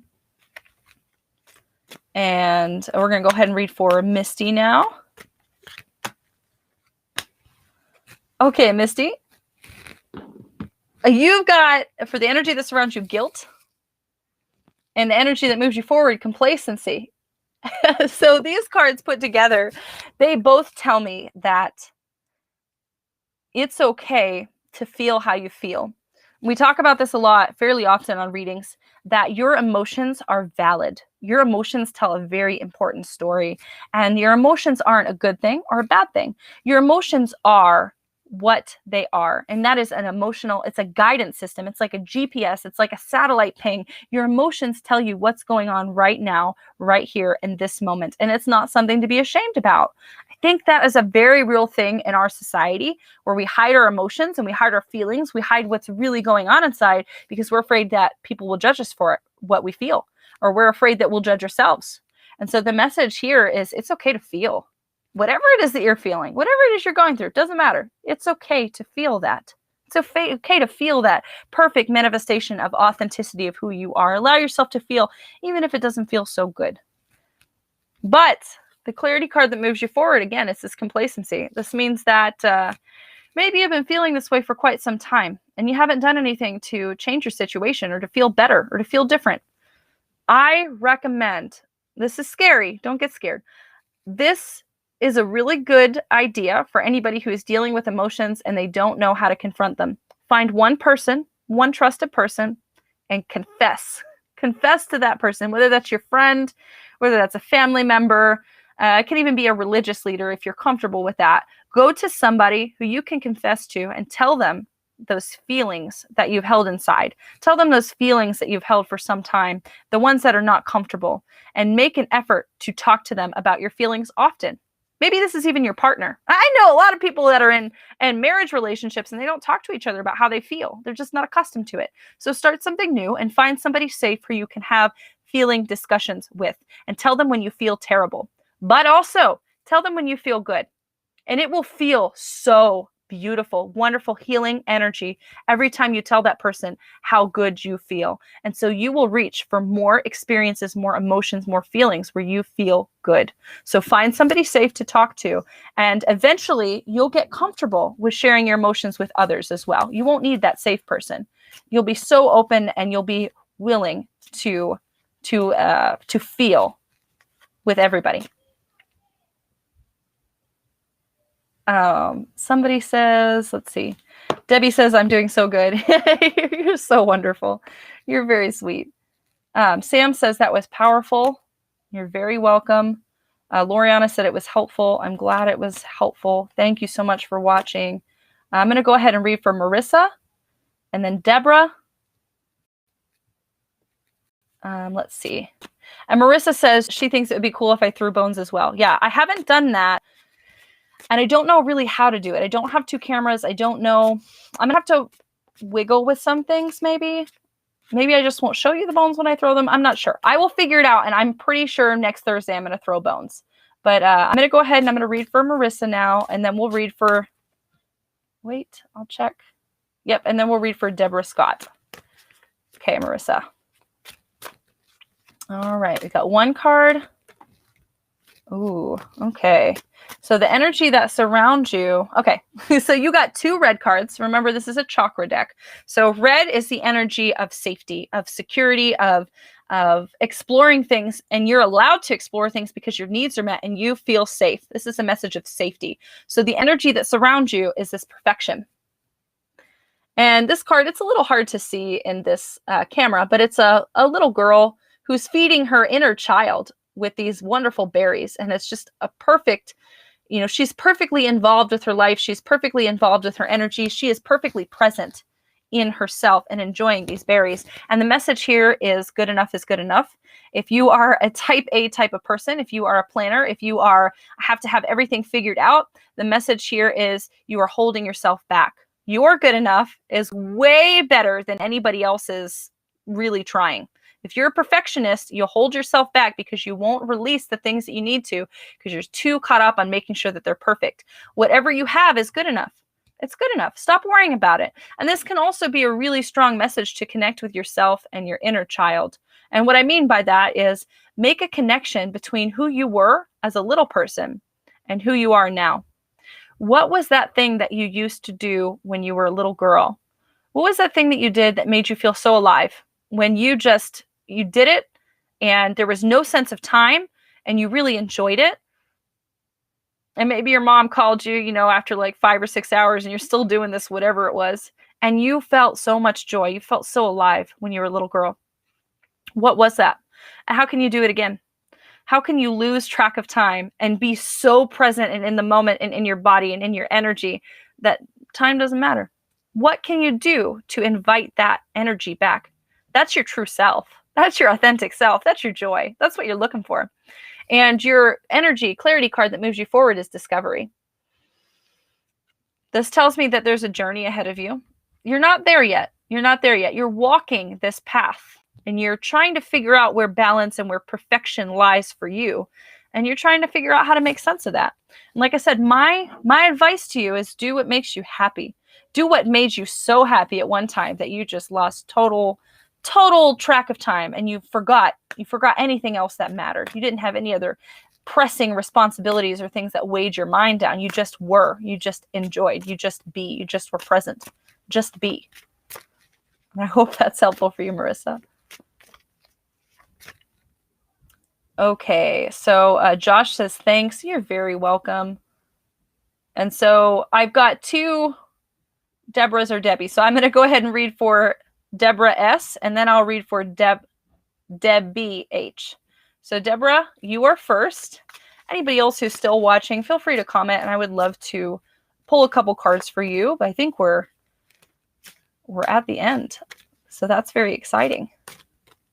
And we're going to go ahead and read for Misty now. Okay, Misty. You've got, for the energy that surrounds you, guilt. And the energy that moves you forward, complacency. So these cards put together, they both tell me that it's okay to feel how you feel. We talk about this a lot, fairly often on readings, that your emotions are valid. Your emotions tell a very important story, and your emotions aren't a good thing or a bad thing. Your emotions are what they are, and that is an emotional, it's a guidance system. It's like a GPS. It's like a satellite ping. Your emotions tell you what's going on right now, right here in this moment, and it's not something to be ashamed about. I think that is a very real thing in our society where we hide our emotions and we hide our feelings. We hide what's really going on inside because we're afraid that people will judge us for it, what we feel, or we're afraid that we'll judge ourselves. And so the message here is it's okay to feel. Whatever it is that you're feeling, whatever it is you're going through, it doesn't matter. It's okay to feel that. It's okay to feel that perfect manifestation of authenticity of who you are. Allow yourself to feel, even if it doesn't feel so good. But the clarity card that moves you forward, again, it's this complacency. This means that maybe you've been feeling this way for quite some time, and you haven't done anything to change your situation or to feel better or to feel different. I recommend, this is scary, don't get scared. This is a really good idea for anybody who is dealing with emotions and they don't know how to confront them. Find one person, one trusted person, and confess. Confess to that person, whether that's your friend, whether that's a family member. It can even be a religious leader if you're comfortable with that. Go to somebody who you can confess to and tell them those feelings that you've held inside. Tell them those feelings that you've held for some time, the ones that are not comfortable, and make an effort to talk to them about your feelings often. Maybe this is even your partner. I know a lot of people that are in marriage relationships and they don't talk to each other about how they feel. They're just not accustomed to it. So start something new and find somebody safe who you can have feeling discussions with, and tell them when you feel terrible. But also tell them when you feel good. And it will feel so beautiful, wonderful, healing energy every time you tell that person how good you feel. And so you will reach for more experiences, more emotions, more feelings where you feel good. So find somebody safe to talk to, and eventually you'll get comfortable with sharing your emotions with others as well. You won't need that safe person. You'll be so open and you'll be willing to feel. with everybody. Somebody says, let's see. Debbie says, I'm doing so good. You're so wonderful. You're very sweet. Sam says that was powerful. You're very welcome. Loriana said it was helpful. I'm glad it was helpful. Thank you so much for watching. I'm going to go ahead and read for Marissa and then Deborah. Let's see. And Marissa says she thinks it would be cool if I threw bones as well. Yeah, I haven't done that. And I don't know really how to do it. I don't have 2 cameras. I don't know. I'm going to have to wiggle with some things maybe. Maybe I just won't show you the bones when I throw them. I'm not sure. I will figure it out. And I'm pretty sure next Thursday I'm going to throw bones. But I'm going to go ahead and I'm going to read for Marissa now. And then we'll read for, wait, I'll check. Yep. And then we'll read for Deborah Scott. Okay, Marissa. All right. We got 1 card. Ooh, okay. So the energy that surrounds you. Okay. So you got 2 red cards. Remember, this is a chakra deck. So red is the energy of safety, of security, of exploring things, and you're allowed to explore things because your needs are met and you feel safe. This is a message of safety. So the energy that surrounds you is this perfection. And this card, it's a little hard to see in this camera, but it's a little girl who's feeding her inner child with these wonderful berries. And it's just a perfect, you know, she's perfectly involved with her life. She's perfectly involved with her energy. She is perfectly present in herself and enjoying these berries. And the message here is good enough is good enough. If you are a type A type of person, if you are a planner, if you have to have everything figured out, the message here is you are holding yourself back. Your good enough is way better than anybody else's really trying. If you're a perfectionist, you'll hold yourself back because you won't release the things that you need to because you're too caught up on making sure that they're perfect. Whatever you have is good enough. It's good enough. Stop worrying about it. And this can also be a really strong message to connect with yourself and your inner child. And what I mean by that is make a connection between who you were as a little person and who you are now. What was that thing that you used to do when you were a little girl? What was that thing that you did that made you feel so alive? When you did it and there was no sense of time and you really enjoyed it. And maybe your mom called you, after like 5 or 6 hours and you're still doing this, whatever it was. And you felt so much joy. You felt so alive when you were a little girl. What was that? And how can you do it again? How can you lose track of time and be so present and in the moment and in your body and in your energy that time doesn't matter? What can you do to invite that energy back? That's your true self. That's your authentic self. That's your joy. That's what you're looking for. And your energy clarity card that moves you forward is discovery. This tells me that there's a journey ahead of you. You're not there yet. You're not there yet. You're walking this path and you're trying to figure out where balance and where perfection lies for you. And you're trying to figure out how to make sense of that. And like I said, my advice to you is do what makes you happy. Do what made you so happy at one time that you just lost total track of time and you forgot anything else that mattered. You didn't have any other pressing responsibilities or things that weighed your mind down. You just were. You just enjoyed. You just were present. Just be. And I hope that's helpful for you, Marissa. Okay, so Josh says, thanks. You're very welcome. And so I've got 2 Deborahs or Debbie. So I'm going to go ahead and read for Deborah S, and then I'll read for Debbie H. So Deborah, you are first. Anybody else who's still watching, feel free to comment, and I would love to pull a couple cards for you. But I think we're at the end, so that's very exciting.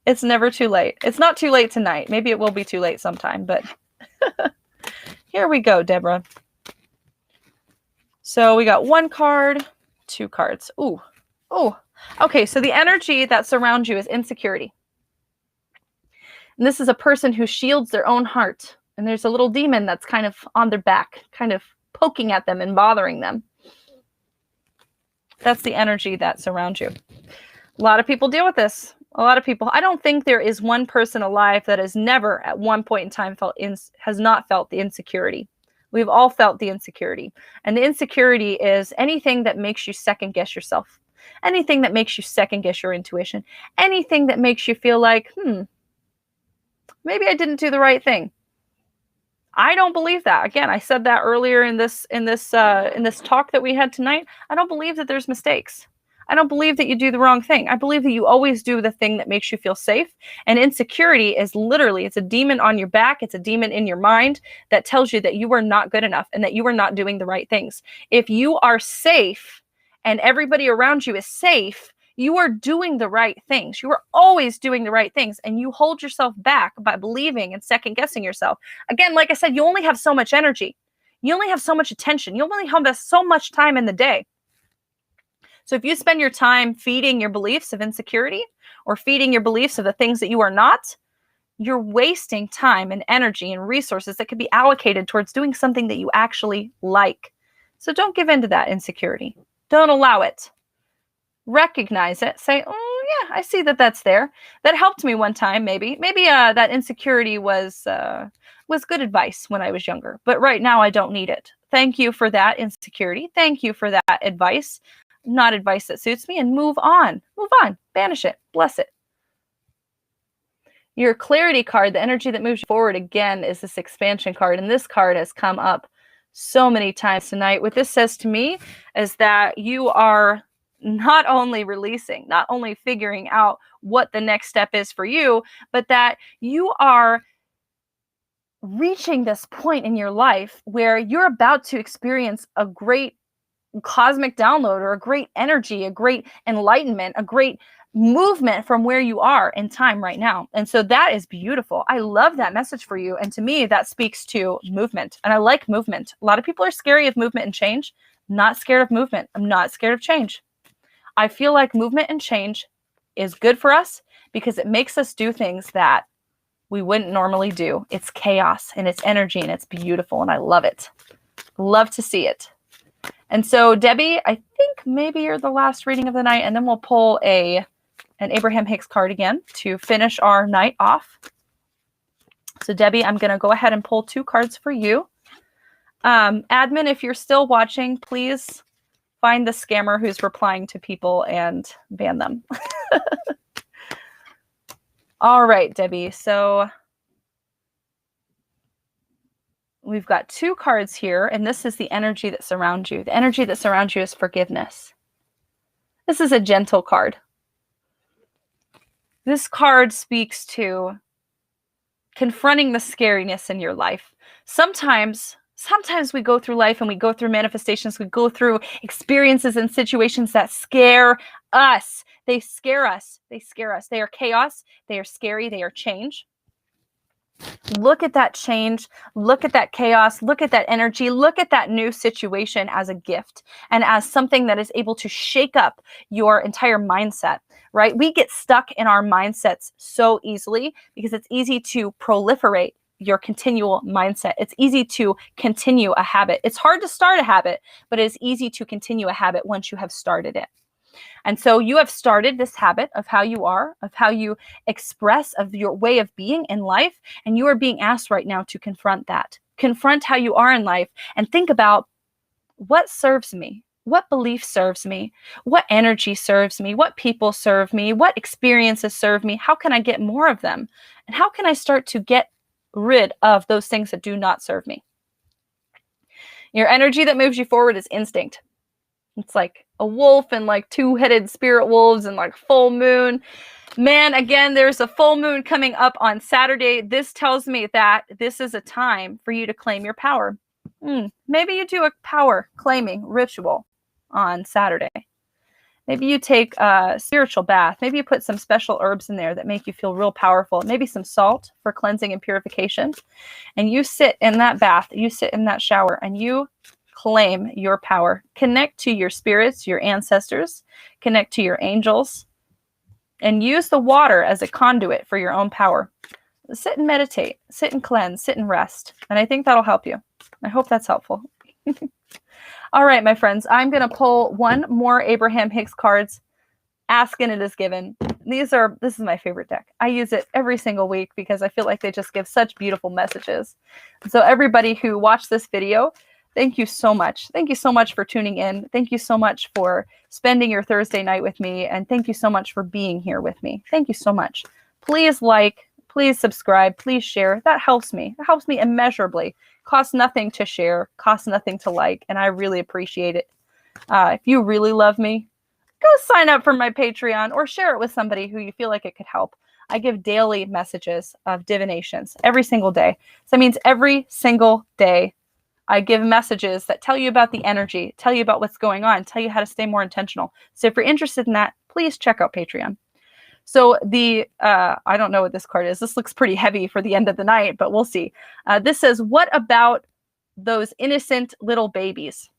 It's never too late. It's not too late tonight. Maybe it will be too late sometime, but here we go, Deborah. So we got 1 card, 2 cards. Ooh. Okay, so the energy that surrounds you is insecurity. And this is a person who shields their own heart. And there's a little demon that's kind of on their back, kind of poking at them and bothering them. That's the energy that surrounds you. A lot of people deal with this. A lot of people. I don't think there is one person alive that has never at one point in time has not felt the insecurity. We've all felt the insecurity. And the insecurity is anything that makes you second guess yourself. Anything that makes you second guess your intuition. Anything that makes you feel like, maybe I didn't do the right thing. I don't believe that. Again, I said that earlier in this talk that we had tonight. I don't believe that there's mistakes. I don't believe that you do the wrong thing. I believe that you always do the thing that makes you feel safe. And insecurity is literally, it's a demon on your back. It's a demon in your mind that tells you that you are not good enough and that you are not doing the right things. If you are safe and everybody around you is safe, you are doing the right things. You are always doing the right things. And you hold yourself back by believing and second guessing yourself. Again, like I said, you only have so much energy. You only have so much attention. You only have so much time in the day. So if you spend your time feeding your beliefs of insecurity or feeding your beliefs of the things that you are not, you're wasting time and energy and resources that could be allocated towards doing something that you actually like. So don't give in to that insecurity. Don't allow it. Recognize it. Say, oh yeah, I see that that's there. That helped me one time, maybe. Maybe that insecurity was good advice when I was younger. But right now I don't need it. Thank you for that insecurity. Thank you for that advice. Not advice that suits me, and move on. Move on. Banish it. Bless it. Your clarity card, the energy that moves you forward, again, is this expansion card. And this card has come up so many times tonight. What this says to me is that you are not only releasing, not only figuring out what the next step is for you, but that you are reaching this point in your life where you're about to experience a great cosmic download or a great energy, a great enlightenment, a great movement from where you are in time right now. And so that is beautiful. I love that message for you. And to me, that speaks to movement. And I like movement. A lot of people are scary of movement and change. I'm not scared of movement. I'm not scared of change. I feel like movement and change is good for us because it makes us do things that we wouldn't normally do. It's chaos and it's energy and it's beautiful. And I love it. Love to see it. And so, Debbie, I think maybe you're the last reading of the night, and then we'll pull an Abraham Hicks card again to finish our night off. So, Debbie, I'm going to go ahead and pull 2 cards for you. Admin, if you're still watching, please find the scammer who's replying to people and ban them. All right, Debbie. So we've got 2 cards here, and this is the energy that surrounds you. The energy that surrounds you is forgiveness. This is a gentle card. This card speaks to confronting the scariness in your life. Sometimes we go through life and we go through manifestations, we go through experiences and situations that scare us. They scare us. They scare us. They are chaos. They are scary. They are change. Look at that change, look at that chaos, look at that energy, look at that new situation as a gift and as something that is able to shake up your entire mindset, right? We get stuck in our mindsets so easily because it's easy to proliferate your continual mindset. It's easy to continue a habit. It's hard to start a habit, but it's easy to continue a habit once you have started it. And so you have started this habit of how you are, of how you express, of your way of being in life. And you are being asked right now to confront that. Confront how you are in life and think about what serves me, what belief serves me, what energy serves me, what people serve me, what experiences serve me, how can I get more of them? And how can I start to get rid of those things that do not serve me? Your energy that moves you forward is instinct. It's like a wolf and like 2-headed spirit wolves and like full moon. Man, again, there's a full moon coming up on Saturday. This tells me that this is a time for you to claim your power. Maybe you do a power claiming ritual on Saturday. Maybe you take a spiritual bath. Maybe you put some special herbs in there that make you feel real powerful. Maybe some salt for cleansing and purification. And you sit in that bath, you sit in that shower, and you claim your power. Connect to your spirits, your ancestors, connect to your angels, and use the water as a conduit for your own power. Sit and meditate, sit and cleanse, sit and rest. And I think that'll help you. I hope that's helpful. All right, my friends, I'm going to pull 1 more Abraham Hicks cards. Ask and it is given. This is my favorite deck. I use it every single week because I feel like they just give such beautiful messages. So everybody who watched this video, thank you so much. Thank you so much for tuning in. Thank you so much for spending your Thursday night with me. And thank you so much for being here with me. Thank you so much. Please like, please subscribe, please share. That helps me. It helps me immeasurably. Costs nothing to share, costs nothing to like, and I really appreciate it. If you really love me, go sign up for my Patreon or share it with somebody who you feel like it could help. I give daily messages of divinations every single day. So that means every single day I give messages that tell you about the energy, tell you about what's going on, tell you how to stay more intentional. So if you're interested in that, please check out Patreon. So I don't know what this card is. This looks pretty heavy for the end of the night, but we'll see. This says, what about those innocent little babies?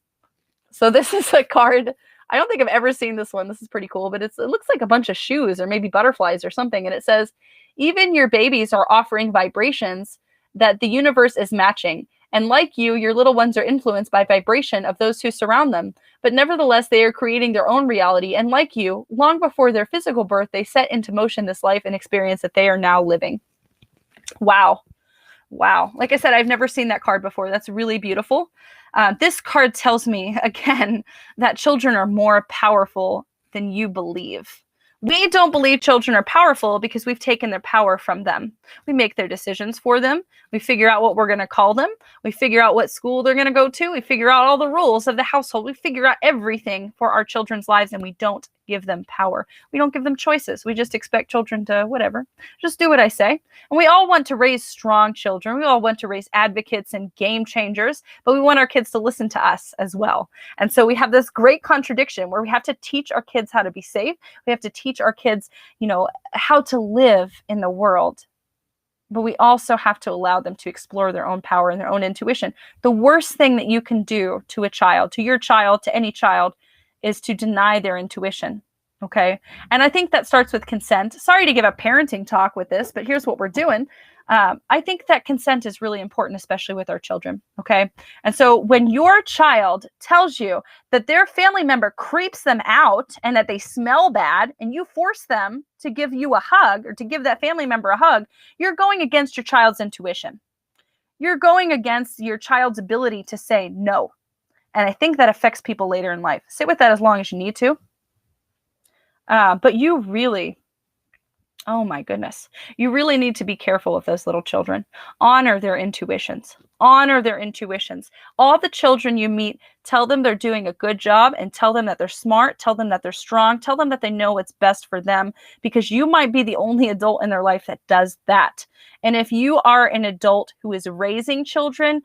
So this is a card. I don't think I've ever seen this one. This is pretty cool, but it looks like a bunch of shoes or maybe butterflies or something. And it says, even your babies are offering vibrations that the universe is matching. And like you, your little ones are influenced by vibration of those who surround them. But nevertheless, they are creating their own reality. And like you, long before their physical birth, they set into motion this life and experience that they are now living. Wow. Wow. Like I said, I've never seen that card before. That's really beautiful. This card tells me, again, that children are more powerful than you believe. We don't believe children are powerful because we've taken their power from them. We make their decisions for them. We figure out what we're going to call them. We figure out what school they're going to go to. We figure out all the rules of the household. We figure out everything for our children's lives, and we don't give them power. We don't give them choices. We just expect children to whatever. Just do what I say. And we all want to raise strong children. We all want to raise advocates and game changers, but we want our kids to listen to us as well. And so we have this great contradiction where we have to teach our kids how to be safe. We have to teach our kids, how to live in the world. But we also have to allow them to explore their own power and their own intuition. The worst thing that you can do to a child, to your child, to any child, is to deny their intuition, okay? And I think that starts with consent. Sorry to give a parenting talk with this, but here's what we're doing. I think that consent is really important, especially with our children, okay? And so when your child tells you that their family member creeps them out and that they smell bad, and you force them to give you a hug or to give that family member a hug, you're going against your child's intuition. You're going against your child's ability to say no. And I think that affects people later in life. Sit with that as long as you need to. But you really, oh my goodness, you really need to be careful with those little children. Honor their intuitions. Honor their intuitions. All the children you meet, tell them they're doing a good job and tell them that they're smart. Tell them that they're strong. Tell them that they know what's best for them, because you might be the only adult in their life that does that. And if you are an adult who is raising children,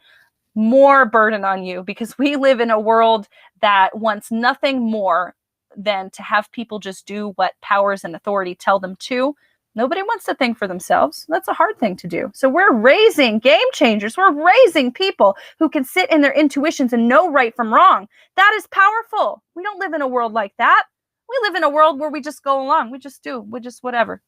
more burden on you, because we live in a world that wants nothing more than to have people just do what powers and authority tell them to. Nobody wants to think for themselves. That's a hard thing to do. So we're raising game changers. We're raising people who can sit in their intuitions and know right from wrong. That is powerful. We don't live in a world like that. We live in a world where we just go along. We just do. We just whatever.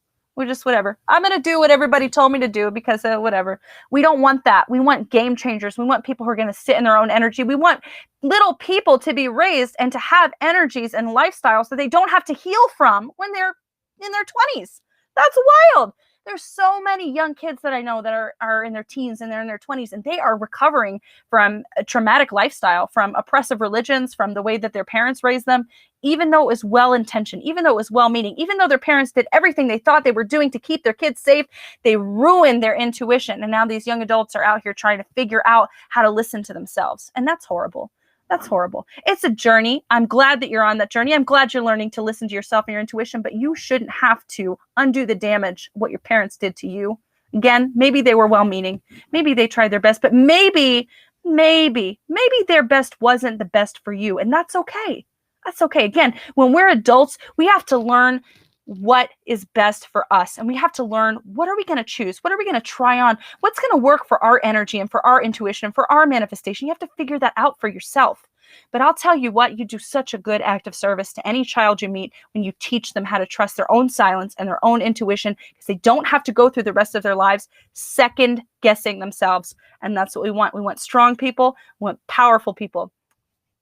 I'm going to do what everybody told me to do because whatever. We don't want that. We want game changers. We want people who are going to sit in their own energy. We want little people to be raised and to have energies and lifestyles that they don't have to heal from when they're in their 20s. That's wild. There's so many young kids that I know that are in their teens and they're in their 20s, and they are recovering from a traumatic lifestyle, from oppressive religions, from the way that their parents raised them, even though it was well-intentioned, even though it was well-meaning, even though their parents did everything they thought they were doing to keep their kids safe, they ruined their intuition. And now these young adults are out here trying to figure out how to listen to themselves. And that's horrible. That's horrible. It's a journey. I'm glad that you're on that journey. I'm glad you're learning to listen to yourself and your intuition, but you shouldn't have to undo the damage what your parents did to you. Again, maybe they were well-meaning. Maybe they tried their best, but maybe their best wasn't the best for you. And that's okay. That's okay. Again, when we're adults, we have to learn what is best for us. And we have to learn, what are we going to choose? What are we going to try on? What's going to work for our energy and for our intuition and for our manifestation? You have to figure that out for yourself. But I'll tell you what, you do such a good act of service to any child you meet when you teach them how to trust their own silence and their own intuition, because they don't have to go through the rest of their lives second guessing themselves. And that's what we want. We want strong people. We want powerful people.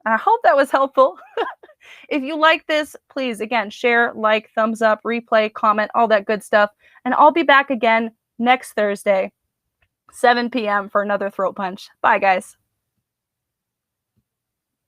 And I hope that was helpful. If you like this, please, again, share, like, thumbs up, replay, comment, all that good stuff. And I'll be back again next Thursday, 7 p.m. for another throat punch. Bye, guys.